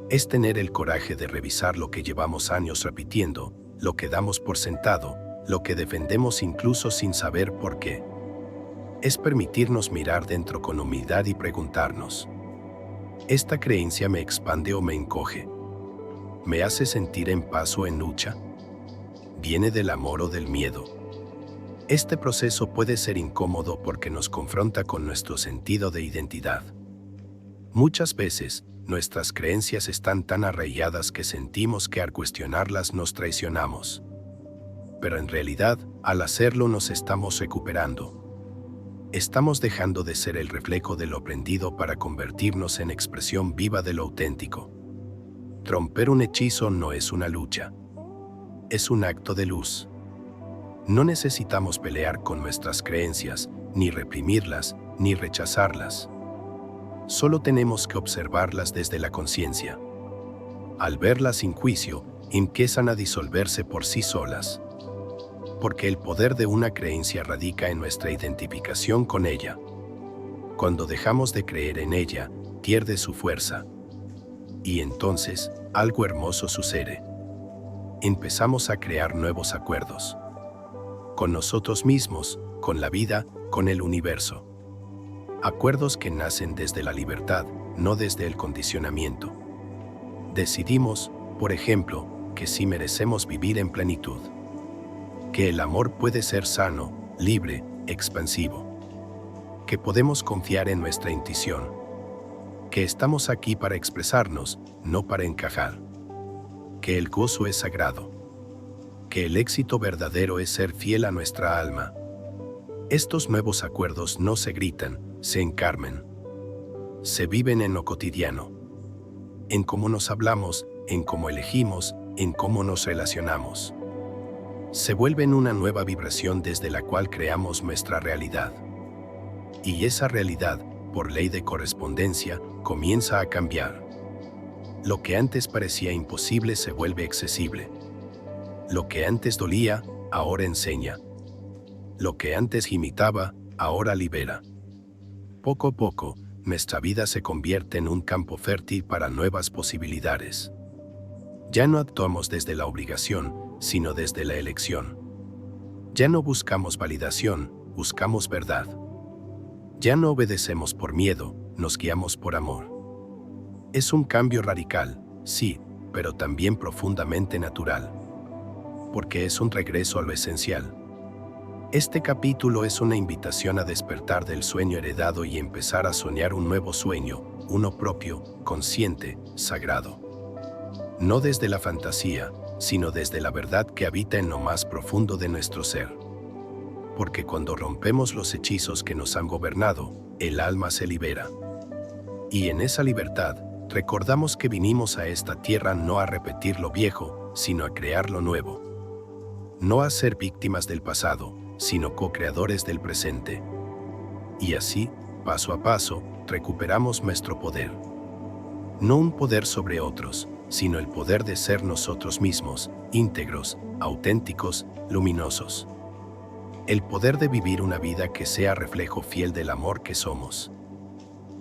Es tener el coraje de revisar lo que llevamos años repitiendo, lo que damos por sentado, lo que defendemos incluso sin saber por qué. Es permitirnos mirar dentro con humildad y preguntarnos: ¿esta creencia me expande o me encoge? ¿Me hace sentir en paz o en lucha? ¿Viene del amor o del miedo? Este proceso puede ser incómodo porque nos confronta con nuestro sentido de identidad. Muchas veces, nuestras creencias están tan arraigadas que sentimos que al cuestionarlas nos traicionamos. Pero en realidad, al hacerlo nos estamos recuperando. Estamos dejando de ser el reflejo de lo aprendido para convertirnos en expresión viva de lo auténtico. Romper un hechizo no es una lucha. Es un acto de luz. No necesitamos pelear con nuestras creencias, ni reprimirlas, ni rechazarlas. Solo tenemos que observarlas desde la conciencia. Al verlas sin juicio, empiezan a disolverse por sí solas. Porque el poder de una creencia radica en nuestra identificación con ella. Cuando dejamos de creer en ella, pierde su fuerza. Y entonces, algo hermoso sucede. Empezamos a crear nuevos acuerdos. Con nosotros mismos, con la vida, con el universo. Acuerdos que nacen desde la libertad, no desde el condicionamiento. Decidimos, por ejemplo, que sí merecemos vivir en plenitud. Que el amor puede ser sano, libre, expansivo. Que podemos confiar en nuestra intuición. Que estamos aquí para expresarnos, no para encajar. Que el gozo es sagrado. Que el éxito verdadero es ser fiel a nuestra alma. Estos nuevos acuerdos no se gritan, se encarnan. Se viven en lo cotidiano. En cómo nos hablamos, en cómo elegimos, en cómo nos relacionamos. Se vuelven una nueva vibración desde la cual creamos nuestra realidad. Y esa realidad, por ley de correspondencia, comienza a cambiar. Lo que antes parecía imposible se vuelve accesible. Lo que antes dolía, ahora enseña. Lo que antes imitaba, ahora libera. Poco a poco, nuestra vida se convierte en un campo fértil para nuevas posibilidades. Ya no actuamos desde la obligación, sino desde la elección. Ya no buscamos validación, buscamos verdad. Ya no obedecemos por miedo, nos guiamos por amor. Es un cambio radical, sí, pero también profundamente natural. Porque es un regreso a lo esencial. Este capítulo es una invitación a despertar del sueño heredado y empezar a soñar un nuevo sueño, uno propio, consciente, sagrado. No desde la fantasía, sino desde la verdad que habita en lo más profundo de nuestro ser. Porque cuando rompemos los hechizos que nos han gobernado, el alma se libera. Y en esa libertad, recordamos que vinimos a esta tierra no a repetir lo viejo, sino a crear lo nuevo. No a ser víctimas del pasado, sino co-creadores del presente. Y así, paso a paso, recuperamos nuestro poder. No un poder sobre otros, sino el poder de ser nosotros mismos, íntegros, auténticos, luminosos. El poder de vivir una vida que sea reflejo fiel del amor que somos.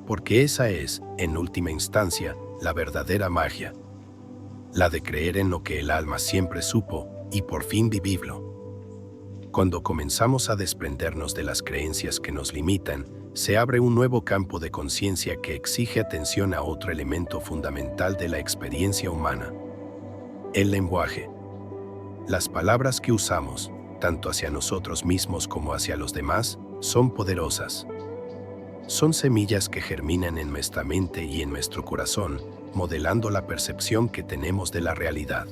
Porque esa es, en última instancia, la verdadera magia. La de creer en lo que el alma siempre supo, y por fin vivirlo. Cuando comenzamos a desprendernos de las creencias que nos limitan, se abre un nuevo campo de conciencia que exige atención a otro elemento fundamental de la experiencia humana: el lenguaje. Las palabras que usamos, tanto hacia nosotros mismos como hacia los demás, son poderosas. Son semillas que germinan en nuestra mente y en nuestro corazón, modelando la percepción que tenemos de la realidad.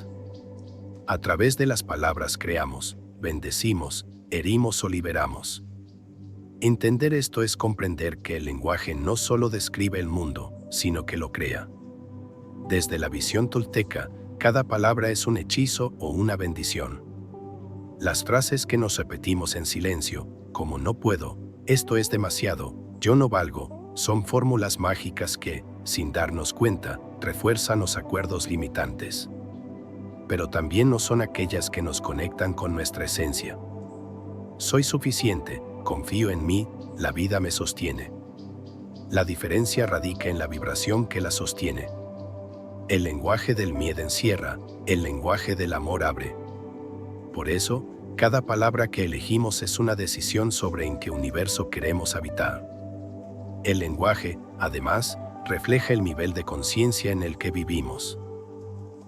A través de las palabras creamos, bendecimos, herimos o liberamos. Entender esto es comprender que el lenguaje no solo describe el mundo, sino que lo crea. Desde la visión tolteca, cada palabra es un hechizo o una bendición. Las frases que nos repetimos en silencio, como no puedo, esto es demasiado, yo no valgo, son fórmulas mágicas que, sin darnos cuenta, refuerzan los acuerdos limitantes. pero también no son aquellas que nos conectan con nuestra esencia. Soy suficiente, confío en mí, la vida me sostiene. La diferencia radica en la vibración que la sostiene. El lenguaje del miedo encierra, el lenguaje del amor abre. Por eso, cada palabra que elegimos es una decisión sobre en qué universo queremos habitar. El lenguaje, además, refleja el nivel de conciencia en el que vivimos.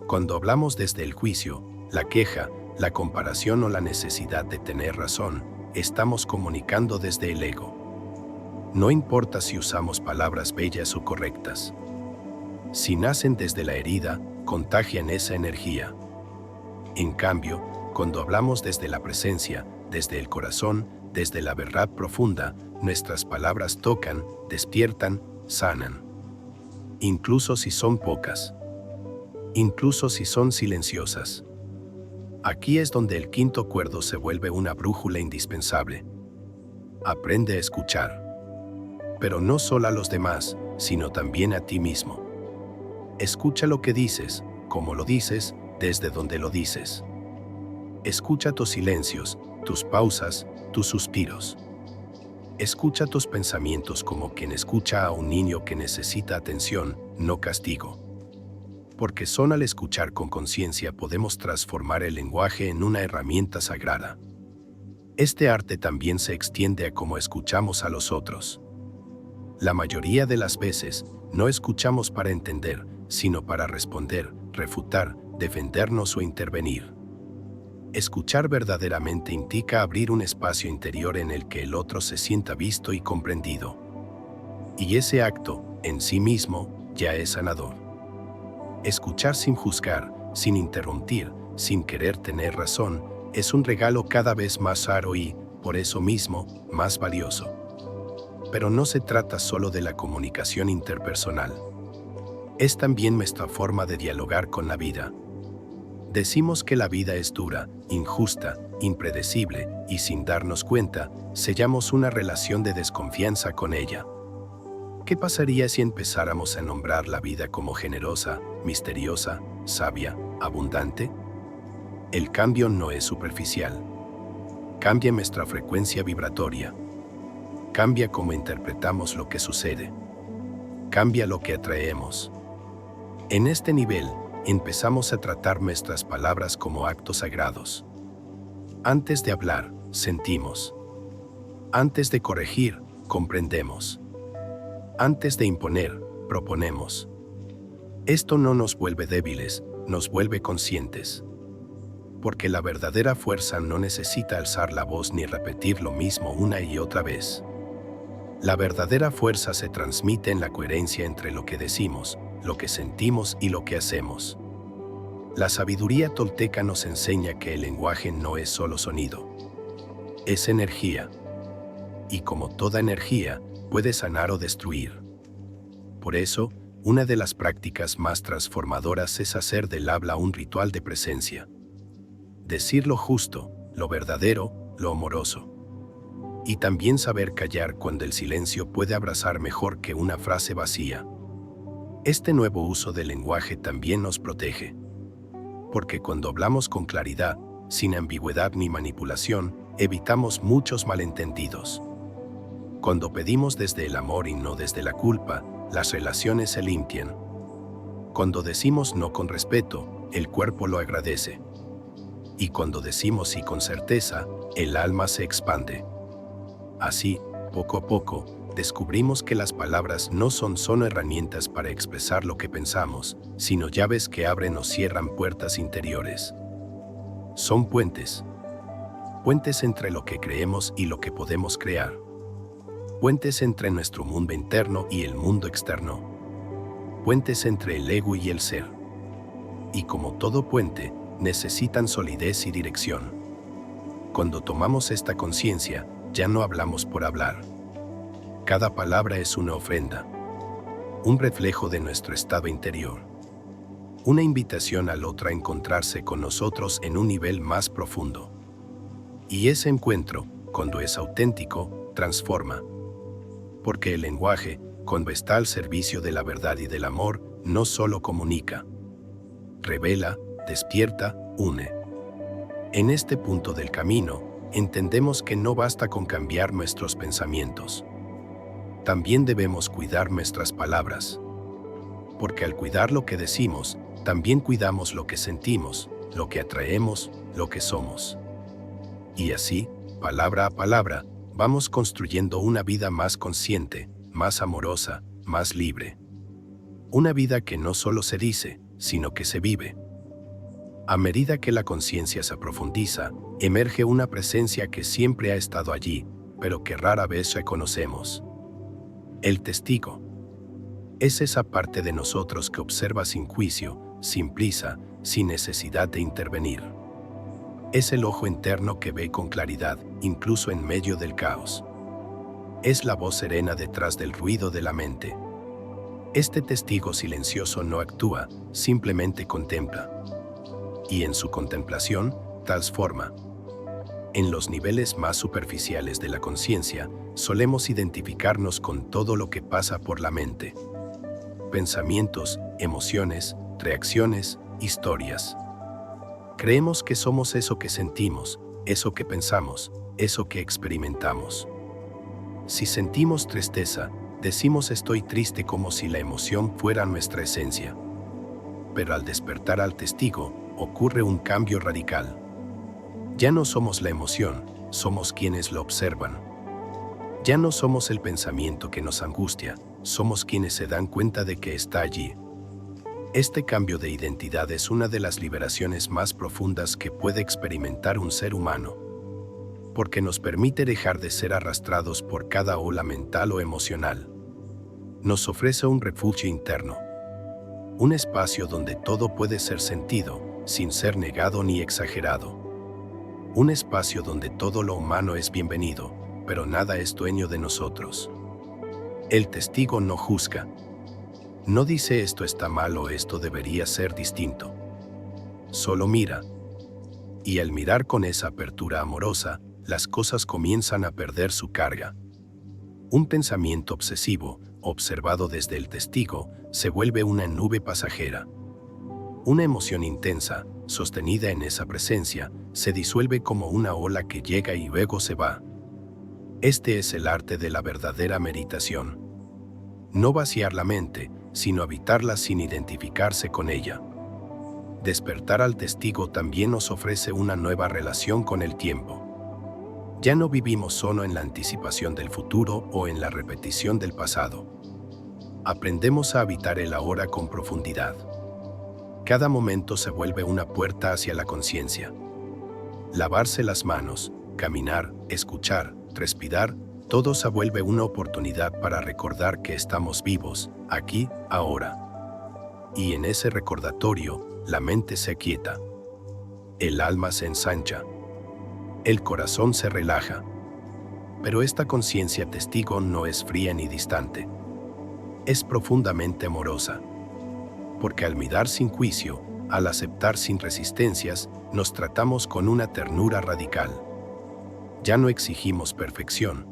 Cuando hablamos desde el juicio, la queja, la comparación o la necesidad de tener razón, estamos comunicando desde el ego. No importa si usamos palabras bellas o correctas. Si nacen desde la herida, contagian esa energía. En cambio, cuando hablamos desde la presencia, desde el corazón, desde la verdad profunda, nuestras palabras tocan, despiertan, sanan. Incluso si son pocas. Incluso si son silenciosas. Aquí es donde el quinto cuerdo se vuelve una brújula indispensable. Aprende a escuchar. Pero no solo a los demás, sino también a ti mismo. Escucha lo que dices, cómo lo dices, desde donde lo dices. Escucha tus silencios, tus pausas, tus suspiros. Escucha tus pensamientos como quien escucha a un niño que necesita atención, no castigo. Porque solo al escuchar con conciencia podemos transformar el lenguaje en una herramienta sagrada. Este arte también se extiende a cómo escuchamos a los otros. La mayoría de las veces, no escuchamos para entender, sino para responder, refutar, defendernos o intervenir. Escuchar verdaderamente implica abrir un espacio interior en el que el otro se sienta visto y comprendido. Y ese acto, en sí mismo, ya es sanador. Escuchar sin juzgar, sin interrumpir, sin querer tener razón, es un regalo cada vez más raro y, por eso mismo, más valioso. Pero no se trata solo de la comunicación interpersonal. Es también nuestra forma de dialogar con la vida. Decimos que la vida es dura, injusta, impredecible, y sin darnos cuenta, sellamos una relación de desconfianza con ella. ¿Qué pasaría si empezáramos a nombrar la vida como generosa, misteriosa, sabia, abundante? El cambio no es superficial. Cambia nuestra frecuencia vibratoria. Cambia cómo interpretamos lo que sucede. Cambia lo que atraemos. En este nivel, empezamos a tratar nuestras palabras como actos sagrados. Antes de hablar, sentimos. Antes de corregir, comprendemos. Antes de imponer, proponemos. Esto no nos vuelve débiles, nos vuelve conscientes. Porque la verdadera fuerza no necesita alzar la voz ni repetir lo mismo una y otra vez. La verdadera fuerza se transmite en la coherencia entre lo que decimos, lo que sentimos y lo que hacemos. La sabiduría tolteca nos enseña que el lenguaje no es solo sonido. Es energía. Y como toda energía, puede sanar o destruir. Por eso, una de las prácticas más transformadoras es hacer del habla un ritual de presencia. Decir lo justo, lo verdadero, lo amoroso. Y también saber callar cuando el silencio puede abrazar mejor que una frase vacía. Este nuevo uso del lenguaje también nos protege. Porque cuando hablamos con claridad, sin ambigüedad ni manipulación, evitamos muchos malentendidos. Cuando pedimos desde el amor y no desde la culpa, las relaciones se limpian. Cuando decimos no con respeto, el cuerpo lo agradece. Y cuando decimos sí con certeza, el alma se expande. Así, poco a poco, descubrimos que las palabras no son solo herramientas para expresar lo que pensamos, sino llaves que abren o cierran puertas interiores. Son puentes. Puentes entre lo que creemos y lo que podemos crear. Puentes entre nuestro mundo interno y el mundo externo. Puentes entre el ego y el ser. Y como todo puente, necesitan solidez y dirección. Cuando tomamos esta conciencia, ya no hablamos por hablar. Cada palabra es una ofrenda, un reflejo de nuestro estado interior, una invitación al otro a encontrarse con nosotros en un nivel más profundo. Y ese encuentro, cuando es auténtico, transforma. Porque el lenguaje, cuando está al servicio de la verdad y del amor, no solo comunica, revela, despierta, une. En este punto del camino, entendemos que no basta con cambiar nuestros pensamientos. También debemos cuidar nuestras palabras. Porque al cuidar lo que decimos, también cuidamos lo que sentimos, lo que atraemos, lo que somos. Y así, palabra a palabra, vamos construyendo una vida más consciente, más amorosa, más libre. Una vida que no solo se dice, sino que se vive. A medida que la conciencia se profundiza, emerge una presencia que siempre ha estado allí, pero que rara vez reconocemos. El testigo. Es esa parte de nosotros que observa sin juicio, sin prisa, sin necesidad de intervenir. Es el ojo interno que ve con claridad, incluso en medio del caos. Es la voz serena detrás del ruido de la mente. Este testigo silencioso no actúa, simplemente contempla. Y en su contemplación, transforma. En los niveles más superficiales de la conciencia, solemos identificarnos con todo lo que pasa por la mente. Pensamientos, emociones, reacciones, historias. Creemos que somos eso que sentimos, eso que pensamos, eso que experimentamos. Si sentimos tristeza, decimos estoy triste como si la emoción fuera nuestra esencia. Pero al despertar al testigo, ocurre un cambio radical. Ya no somos la emoción, somos quienes lo observan. Ya no somos el pensamiento que nos angustia, somos quienes se dan cuenta de que está allí. Este cambio de identidad es una de las liberaciones más profundas que puede experimentar un ser humano, porque nos permite dejar de ser arrastrados por cada ola mental o emocional. Nos ofrece un refugio interno, un espacio donde todo puede ser sentido, sin ser negado ni exagerado. Un espacio donde todo lo humano es bienvenido, pero nada es dueño de nosotros. El testigo no juzga. No dice esto está mal o esto debería ser distinto. Solo mira. Y al mirar con esa apertura amorosa, las cosas comienzan a perder su carga. Un pensamiento obsesivo, observado desde el testigo, se vuelve una nube pasajera. Una emoción intensa, sostenida en esa presencia, se disuelve como una ola que llega y luego se va. Este es el arte de la verdadera meditación. No vaciar la mente, sino habitarla sin identificarse con ella. Despertar al testigo también nos ofrece una nueva relación con el tiempo. Ya no vivimos solo en la anticipación del futuro o en la repetición del pasado. Aprendemos a habitar el ahora con profundidad. Cada momento se vuelve una puerta hacia la conciencia. Lavarse las manos, caminar, escuchar, respirar, todo se vuelve una oportunidad para recordar que estamos vivos, aquí, ahora. Y en ese recordatorio, la mente se aquieta. El alma se ensancha. El corazón se relaja. Pero esta conciencia testigo no es fría ni distante. Es profundamente amorosa. Porque al mirar sin juicio, al aceptar sin resistencias, nos tratamos con una ternura radical. Ya no exigimos perfección.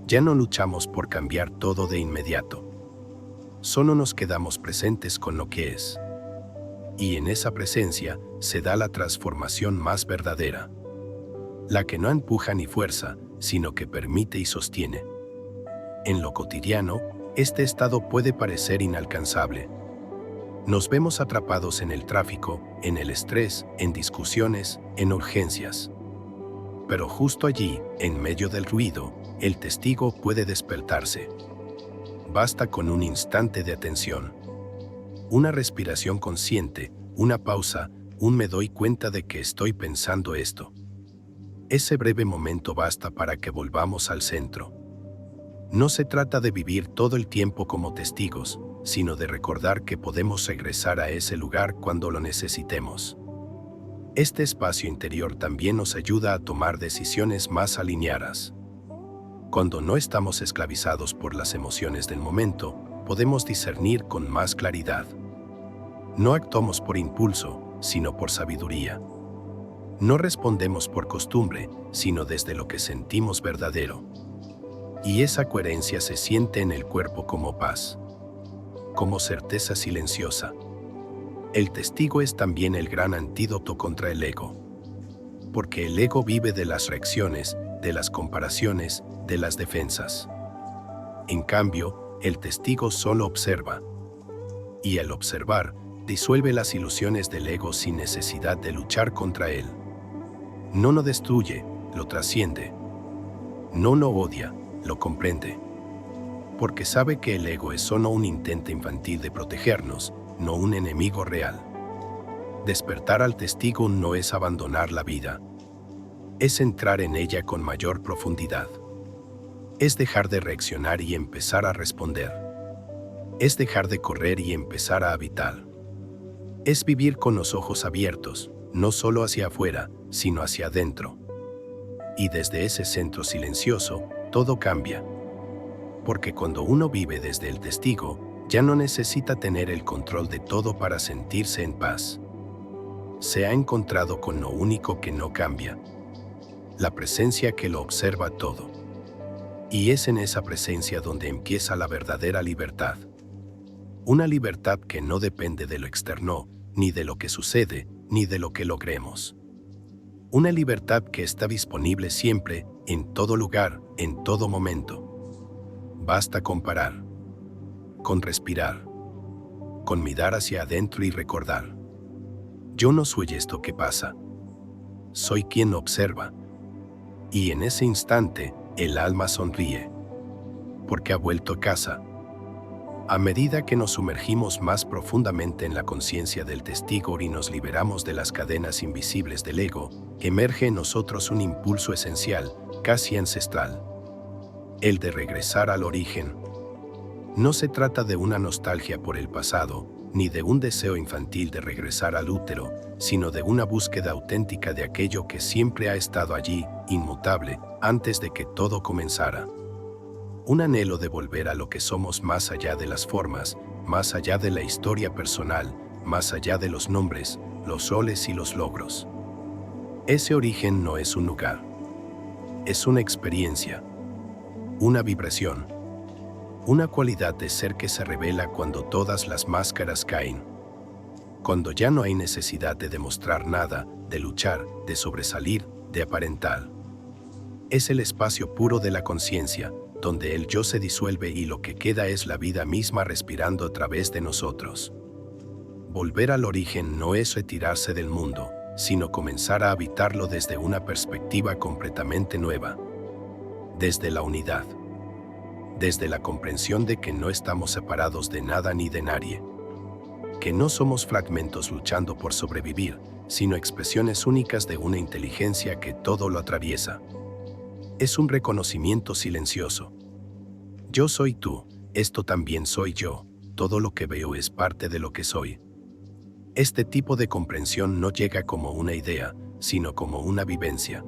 Ya no luchamos por cambiar todo de inmediato. Solo nos quedamos presentes con lo que es. Y en esa presencia se da la transformación más verdadera. La que no empuja ni fuerza, sino que permite y sostiene. En lo cotidiano, este estado puede parecer inalcanzable. Nos vemos atrapados en el tráfico, en el estrés, en discusiones, en urgencias. Pero justo allí, en medio del ruido, el testigo puede despertarse. Basta con un instante de atención. Una respiración consciente, una pausa, un me doy cuenta de que estoy pensando esto. Ese breve momento basta para que volvamos al centro. No se trata de vivir todo el tiempo como testigos, sino de recordar que podemos regresar a ese lugar cuando lo necesitemos. Este espacio interior también nos ayuda a tomar decisiones más alineadas. Cuando no estamos esclavizados por las emociones del momento, podemos discernir con más claridad. No actuamos por impulso, sino por sabiduría. No respondemos por costumbre, sino desde lo que sentimos verdadero. Y esa coherencia se siente en el cuerpo como paz, como certeza silenciosa. El testigo es también el gran antídoto contra el ego. Porque el ego vive de las reacciones, de las comparaciones, de las defensas. En cambio, el testigo solo observa. Y al observar, disuelve las ilusiones del ego sin necesidad de luchar contra él. No lo destruye, lo trasciende. No lo odia, lo comprende. Porque sabe que el ego es solo un intento infantil de protegernos, no un enemigo real. Despertar al testigo no es abandonar la vida. Es entrar en ella con mayor profundidad. Es dejar de reaccionar y empezar a responder. Es dejar de correr y empezar a habitar. Es vivir con los ojos abiertos, no solo hacia afuera, sino hacia adentro. Y desde ese centro silencioso, todo cambia. Porque cuando uno vive desde el testigo, ya no necesita tener el control de todo para sentirse en paz. Se ha encontrado con lo único que no cambia. La presencia que lo observa todo. Y es en esa presencia donde empieza la verdadera libertad. Una libertad que no depende de lo externo, ni de lo que sucede, ni de lo que logremos. Una libertad que está disponible siempre, en todo lugar, en todo momento. Basta con parar, con respirar, con mirar hacia adentro y recordar. Yo no soy esto que pasa. Soy quien observa. Y en ese instante, el alma sonríe. Porque ha vuelto a casa. A medida que nos sumergimos más profundamente en la conciencia del testigo y nos liberamos de las cadenas invisibles del ego, emerge en nosotros un impulso esencial, casi ancestral. El de regresar al origen. No se trata de una nostalgia por el pasado, ni de un deseo infantil de regresar al útero, sino de una búsqueda auténtica de aquello que siempre ha estado allí, inmutable, antes de que todo comenzara. Un anhelo de volver a lo que somos más allá de las formas, más allá de la historia personal, más allá de los nombres, los roles y los logros. Ese origen no es un lugar. Es una experiencia, una vibración, una cualidad de ser que se revela cuando todas las máscaras caen. Cuando ya no hay necesidad de demostrar nada, de luchar, de sobresalir, de aparentar. Es el espacio puro de la conciencia, donde el yo se disuelve y lo que queda es la vida misma respirando a través de nosotros. Volver al origen no es retirarse del mundo, sino comenzar a habitarlo desde una perspectiva completamente nueva. Desde la unidad. Desde la comprensión de que no estamos separados de nada ni de nadie. Que no somos fragmentos luchando por sobrevivir, sino expresiones únicas de una inteligencia que todo lo atraviesa. Es un reconocimiento silencioso. Yo soy tú, esto también soy yo, todo lo que veo es parte de lo que soy. Este tipo de comprensión no llega como una idea, sino como una vivencia.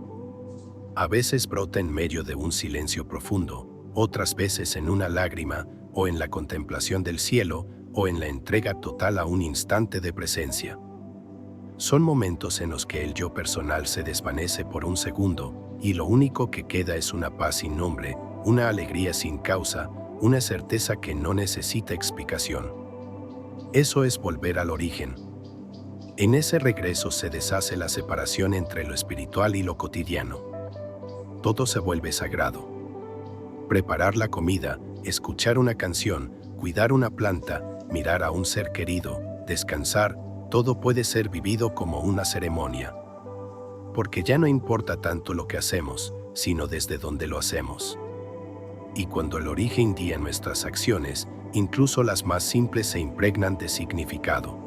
A veces brota en medio de un silencio profundo, otras veces en una lágrima, o en la contemplación del cielo, o en la entrega total a un instante de presencia. Son momentos en los que el yo personal se desvanece por un segundo, y lo único que queda es una paz sin nombre, una alegría sin causa, una certeza que no necesita explicación. Eso es volver al origen. En ese regreso se deshace la separación entre lo espiritual y lo cotidiano. Todo se vuelve sagrado. Preparar la comida, escuchar una canción, cuidar una planta, mirar a un ser querido, descansar, todo puede ser vivido como una ceremonia. Porque ya no importa tanto lo que hacemos, sino desde dónde lo hacemos. Y cuando el origen guía nuestras acciones, incluso las más simples se impregnan de significado.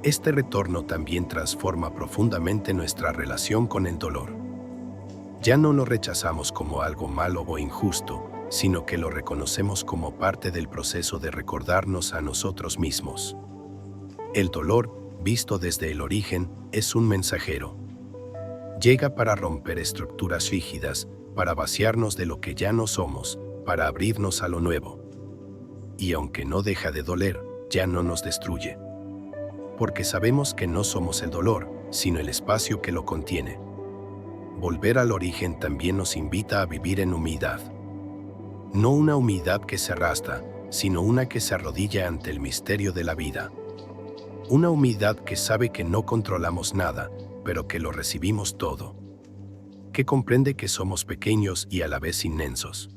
Este retorno también transforma profundamente nuestra relación con el dolor. Ya no lo rechazamos como algo malo o injusto, sino que lo reconocemos como parte del proceso de recordarnos a nosotros mismos. El dolor, visto desde el origen, es un mensajero. Llega para romper estructuras rígidas, para vaciarnos de lo que ya no somos, para abrirnos a lo nuevo. Y aunque no deja de doler, ya no nos destruye. Porque sabemos que no somos el dolor, sino el espacio que lo contiene. Volver al origen también nos invita a vivir en humildad. No una humildad que se arrastra, sino una que se arrodilla ante el misterio de la vida. Una humildad que sabe que no controlamos nada, pero que lo recibimos todo. Que comprende que somos pequeños y a la vez inmensos.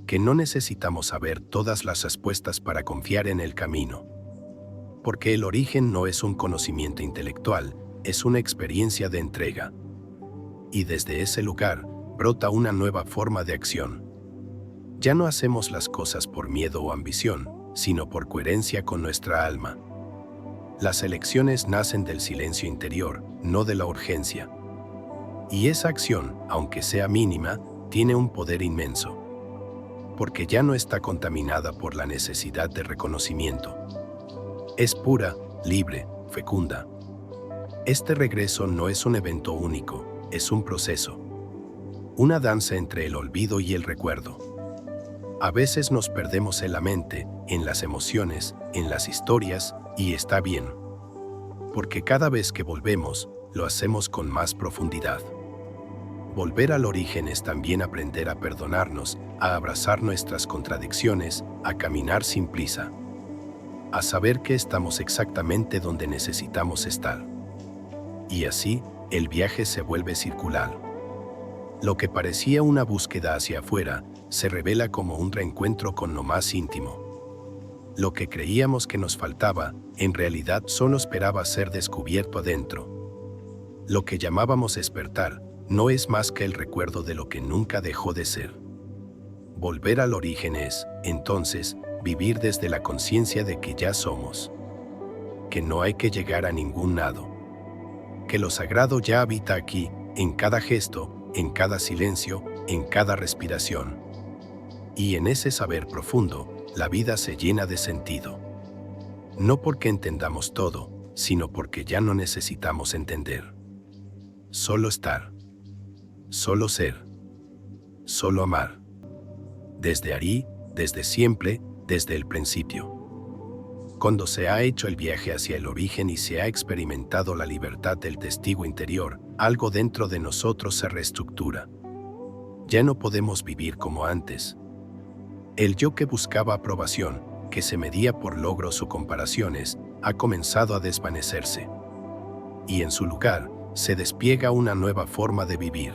Que no necesitamos saber todas las respuestas para confiar en el camino. Porque el origen no es un conocimiento intelectual, es una experiencia de entrega. Y desde ese lugar, brota una nueva forma de acción. Ya no hacemos las cosas por miedo o ambición, sino por coherencia con nuestra alma. Las elecciones nacen del silencio interior, no de la urgencia. Y esa acción, aunque sea mínima, tiene un poder inmenso. Porque ya no está contaminada por la necesidad de reconocimiento. Es pura, libre, fecunda. Este regreso no es un evento único, es un proceso. Una danza entre el olvido y el recuerdo. A veces nos perdemos en la mente, en las emociones, en las historias, y está bien. Porque cada vez que volvemos, lo hacemos con más profundidad. Volver al origen es también aprender a perdonarnos, a abrazar nuestras contradicciones, a caminar sin prisa. A saber que estamos exactamente donde necesitamos estar. Y así, el viaje se vuelve circular. Lo que parecía una búsqueda hacia afuera, se revela como un reencuentro con lo más íntimo. Lo que creíamos que nos faltaba, en realidad solo esperaba ser descubierto adentro. Lo que llamábamos despertar, no es más que el recuerdo de lo que nunca dejó de ser. Volver al origen es, entonces, vivir desde la conciencia de que ya somos. Que no hay que llegar a ningún lado. Que lo sagrado ya habita aquí, en cada gesto, en cada silencio, en cada respiración. Y en ese saber profundo, la vida se llena de sentido. No porque entendamos todo, sino porque ya no necesitamos entender. Solo estar. Solo ser. Solo amar. Desde ahí, desde siempre, desde el principio. Cuando se ha hecho el viaje hacia el origen y se ha experimentado la libertad del testigo interior, algo dentro de nosotros se reestructura. Ya no podemos vivir como antes. El yo que buscaba aprobación, que se medía por logros o comparaciones, ha comenzado a desvanecerse. Y en su lugar, se despliega una nueva forma de vivir.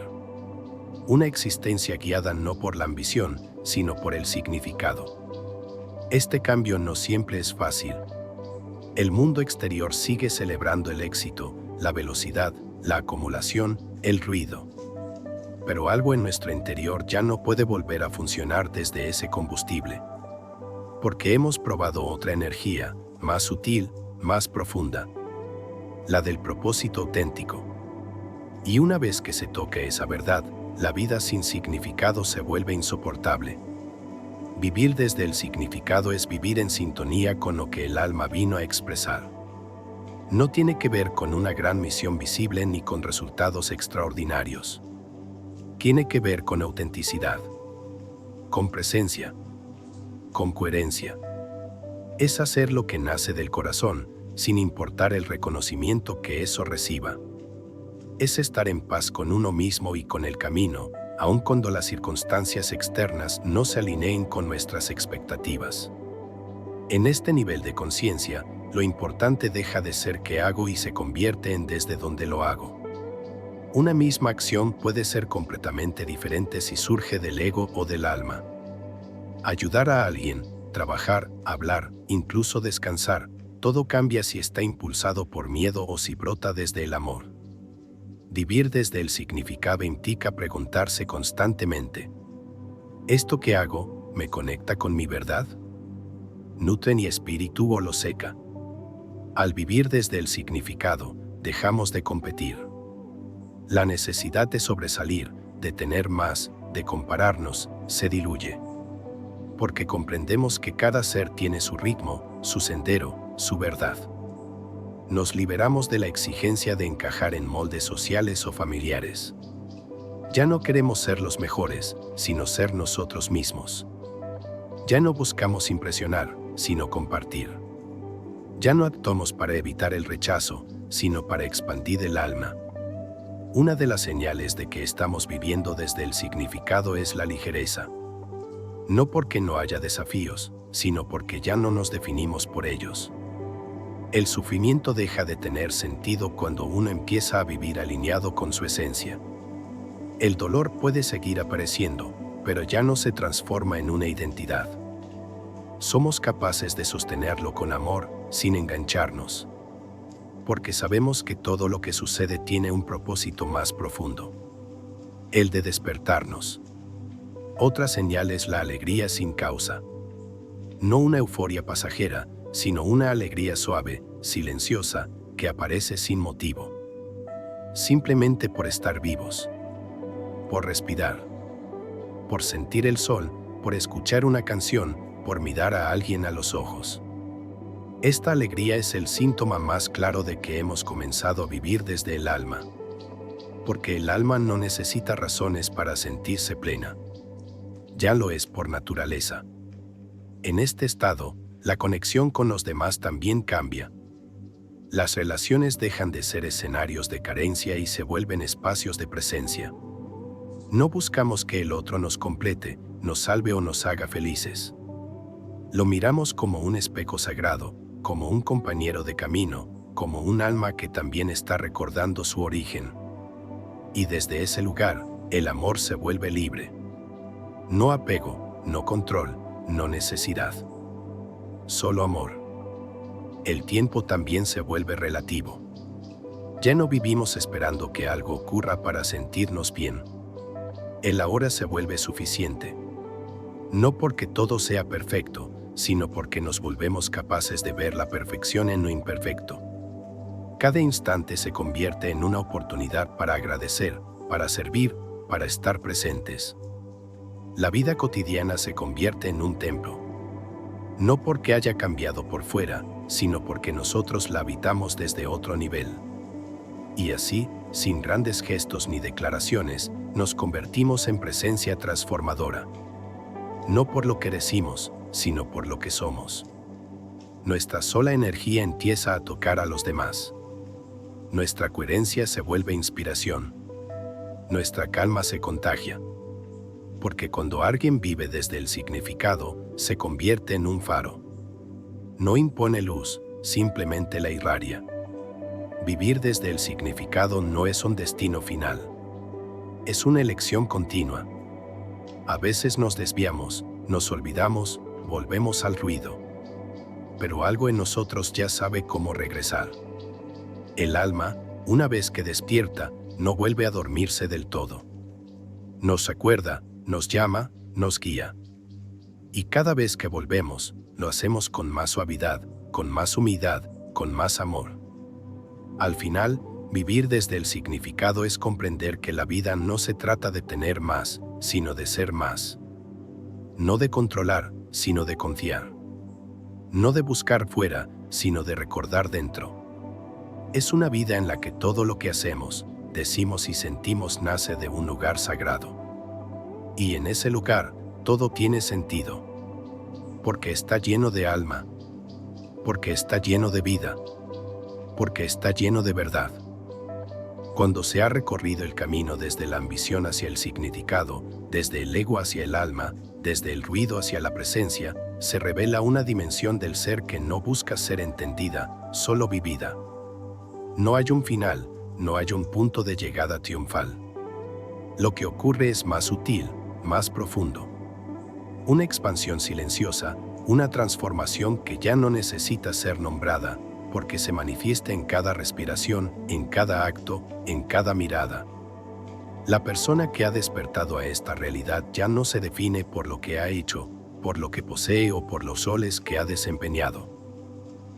Una existencia guiada no por la ambición, sino por el significado. Este cambio no siempre es fácil. El mundo exterior sigue celebrando el éxito, la velocidad, la acumulación, el ruido. Pero algo en nuestro interior ya no puede volver a funcionar desde ese combustible. Porque hemos probado otra energía, más sutil, más profunda. La del propósito auténtico. Y una vez que se toca esa verdad, la vida sin significado se vuelve insoportable. Vivir desde el significado es vivir en sintonía con lo que el alma vino a expresar. No tiene que ver con una gran misión visible ni con resultados extraordinarios. Tiene que ver con autenticidad, con presencia, con coherencia. Es hacer lo que nace del corazón, sin importar el reconocimiento que eso reciba. Es estar en paz con uno mismo y con el camino, aun cuando las circunstancias externas no se alineen con nuestras expectativas. En este nivel de conciencia, lo importante deja de ser qué hago y se convierte en desde dónde lo hago. Una misma acción puede ser completamente diferente si surge del ego o del alma. Ayudar a alguien, trabajar, hablar, incluso descansar, todo cambia si está impulsado por miedo o si brota desde el amor. Vivir desde el significado implica preguntarse constantemente: ¿esto que hago me conecta con mi verdad? ¿Nutre mi espíritu o lo seca? Al vivir desde el significado, dejamos de competir. La necesidad de sobresalir, de tener más, de compararnos, se diluye. Porque comprendemos que cada ser tiene su ritmo, su sendero, su verdad. Nos liberamos de la exigencia de encajar en moldes sociales o familiares. Ya no queremos ser los mejores, sino ser nosotros mismos. Ya no buscamos impresionar, sino compartir. Ya no actuamos para evitar el rechazo, sino para expandir el alma. Una de las señales de que estamos viviendo desde el significado es la ligereza. No porque no haya desafíos, sino porque ya no nos definimos por ellos. El sufrimiento deja de tener sentido cuando uno empieza a vivir alineado con su esencia. El dolor puede seguir apareciendo, pero ya no se transforma en una identidad. Somos capaces de sostenerlo con amor, sin engancharnos. Porque sabemos que todo lo que sucede tiene un propósito más profundo. El de despertarnos. Otra señal es la alegría sin causa. No una euforia pasajera, sino una alegría suave, silenciosa, que aparece sin motivo. Simplemente por estar vivos. Por respirar. Por sentir el sol, por escuchar una canción, por mirar a alguien a los ojos. Esta alegría es el síntoma más claro de que hemos comenzado a vivir desde el alma. Porque el alma no necesita razones para sentirse plena. Ya lo es por naturaleza. En este estado, la conexión con los demás también cambia. Las relaciones dejan de ser escenarios de carencia y se vuelven espacios de presencia. No buscamos que el otro nos complete, nos salve o nos haga felices. Lo miramos como un espejo sagrado, como un compañero de camino, como un alma que también está recordando su origen. Y desde ese lugar, el amor se vuelve libre. No apego, no control, no necesidad. Solo amor. El tiempo también se vuelve relativo. Ya no vivimos esperando que algo ocurra para sentirnos bien. El ahora se vuelve suficiente. No porque todo sea perfecto, sino porque nos volvemos capaces de ver la perfección en lo imperfecto. Cada instante se convierte en una oportunidad para agradecer, para servir, para estar presentes. La vida cotidiana se convierte en un templo. No porque haya cambiado por fuera, sino porque nosotros la habitamos desde otro nivel. Y así, sin grandes gestos ni declaraciones, nos convertimos en presencia transformadora. No por lo que decimos, sino por lo que somos. Nuestra sola energía empieza a tocar a los demás. Nuestra coherencia se vuelve inspiración. Nuestra calma se contagia. Porque cuando alguien vive desde el significado, se convierte en un faro. No impone luz, simplemente la irradia. Vivir desde el significado no es un destino final. Es una elección continua. A veces nos desviamos, nos olvidamos, volvemos al ruido. Pero algo en nosotros ya sabe cómo regresar. El alma, una vez que despierta, no vuelve a dormirse del todo. Nos acuerda, nos llama, nos guía. Y cada vez que volvemos, lo hacemos con más suavidad, con más humildad, con más amor. Al final, vivir desde el significado es comprender que la vida no se trata de tener más, sino de ser más. No de controlar, sino de confiar. No de buscar fuera, sino de recordar dentro. Es una vida en la que todo lo que hacemos, decimos y sentimos nace de un lugar sagrado. Y en ese lugar, todo tiene sentido. Porque está lleno de alma. Porque está lleno de vida. Porque está lleno de verdad. Cuando se ha recorrido el camino desde la ambición hacia el significado, desde el ego hacia el alma, desde el ruido hacia la presencia, se revela una dimensión del ser que no busca ser entendida, solo vivida. No hay un final, no hay un punto de llegada triunfal. Lo que ocurre es más sutil, más profundo. Una expansión silenciosa, una transformación que ya no necesita ser nombrada, porque se manifiesta en cada respiración, en cada acto, en cada mirada. La persona que ha despertado a esta realidad ya no se define por lo que ha hecho, por lo que posee o por los roles que ha desempeñado.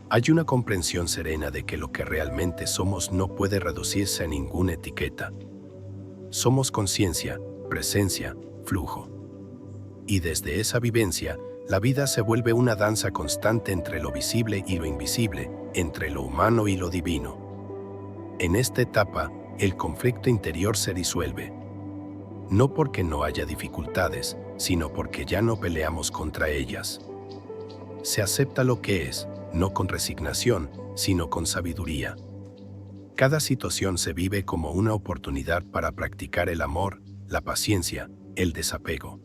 Hay una comprensión serena de que lo que realmente somos no puede reducirse a ninguna etiqueta. Somos conciencia, presencia, flujo. Y desde esa vivencia, la vida se vuelve una danza constante entre lo visible y lo invisible, entre lo humano y lo divino. En esta etapa, el conflicto interior se disuelve. No porque no haya dificultades, sino porque ya no peleamos contra ellas. Se acepta lo que es, no con resignación, sino con sabiduría. Cada situación se vive como una oportunidad para practicar el amor, la paciencia, el desapego.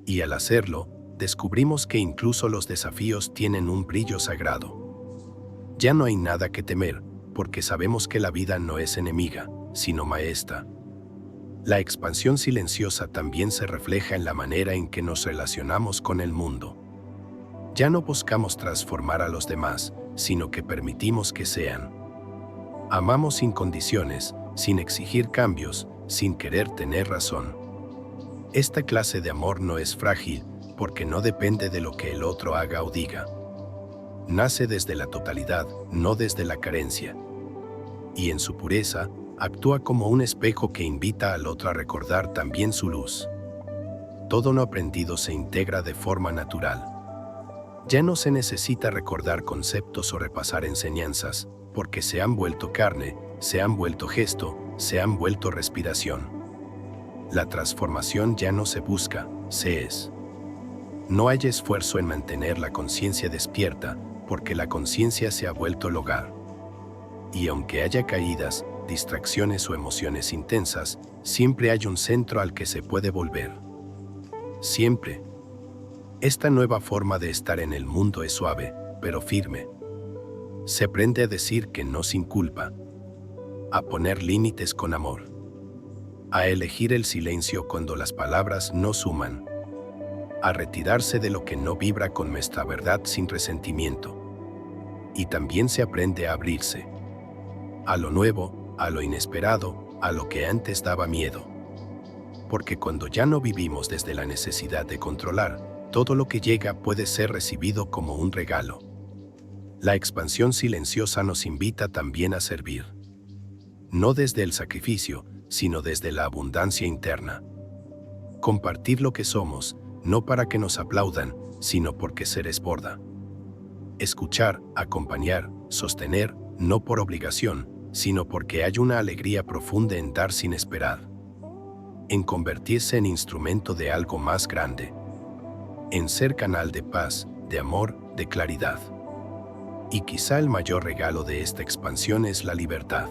Y al hacerlo, descubrimos que incluso los desafíos tienen un brillo sagrado. Ya no hay nada que temer, porque sabemos que la vida no es enemiga, sino maestra. La expansión silenciosa también se refleja en la manera en que nos relacionamos con el mundo. Ya no buscamos transformar a los demás, sino que permitimos que sean. Amamos sin condiciones, sin exigir cambios, sin querer tener razón. Esta clase de amor no es frágil, porque no depende de lo que el otro haga o diga. Nace desde la totalidad, no desde la carencia. Y en su pureza, actúa como un espejo que invita al otro a recordar también su luz. Todo lo aprendido se integra de forma natural. Ya no se necesita recordar conceptos o repasar enseñanzas, porque se han vuelto carne, se han vuelto gesto, se han vuelto respiración. La transformación ya no se busca, se es. No hay esfuerzo en mantener la conciencia despierta, porque la conciencia se ha vuelto el hogar. Y aunque haya caídas, distracciones o emociones intensas, siempre hay un centro al que se puede volver. Siempre. Esta nueva forma de estar en el mundo es suave, pero firme. Se aprende a decir que no sin culpa, a poner límites con amor, a elegir el silencio cuando las palabras no suman, a retirarse de lo que no vibra con nuestra verdad sin resentimiento. Y también se aprende a abrirse, a lo nuevo, a lo inesperado, a lo que antes daba miedo. Porque cuando ya no vivimos desde la necesidad de controlar, todo lo que llega puede ser recibido como un regalo. La expansión silenciosa nos invita también a servir. No desde el sacrificio, sino desde la abundancia interna. Compartir lo que somos, no para que nos aplaudan, sino porque se desborda. Escuchar, acompañar, sostener, no por obligación, sino porque hay una alegría profunda en dar sin esperar. En convertirse en instrumento de algo más grande. En ser canal de paz, de amor, de claridad. Y quizá el mayor regalo de esta expansión es la libertad.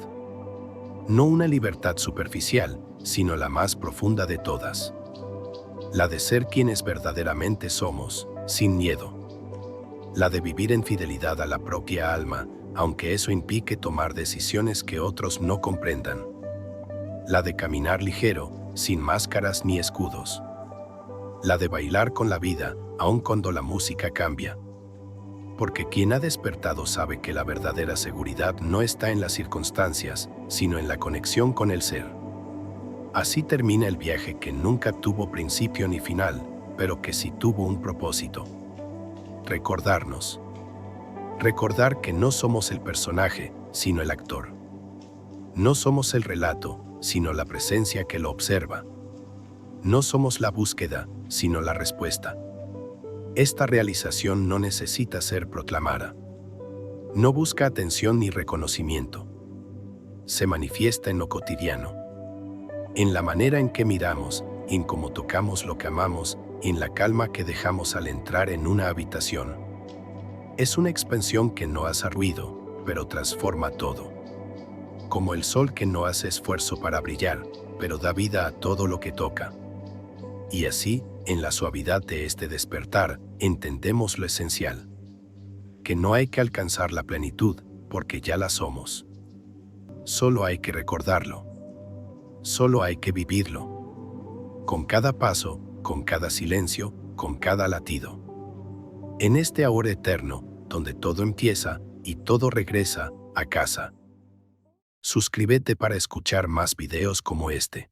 No una libertad superficial, sino la más profunda de todas. La de ser quienes verdaderamente somos, sin miedo. La de vivir en fidelidad a la propia alma, aunque eso implique tomar decisiones que otros no comprendan. La de caminar ligero, sin máscaras ni escudos. La de bailar con la vida, aun cuando la música cambia. Porque quien ha despertado sabe que la verdadera seguridad no está en las circunstancias, sino en la conexión con el ser. Así termina el viaje que nunca tuvo principio ni final, pero que sí tuvo un propósito. Recordarnos. Recordar que no somos el personaje, sino el actor. No somos el relato, sino la presencia que lo observa. No somos la búsqueda, sino la respuesta. Esta realización no necesita ser proclamada. No busca atención ni reconocimiento. Se manifiesta en lo cotidiano. En la manera en que miramos, en cómo tocamos lo que amamos, en la calma que dejamos al entrar en una habitación. Es una expansión que no hace ruido, pero transforma todo. Como el sol que no hace esfuerzo para brillar, pero da vida a todo lo que toca. Y así, en la suavidad de este despertar, entendemos lo esencial. Que no hay que alcanzar la plenitud, porque ya la somos. Solo hay que recordarlo. Solo hay que vivirlo. Con cada paso, con cada silencio, con cada latido. En este ahora eterno, donde todo empieza y todo regresa a casa. Suscríbete para escuchar más videos como este.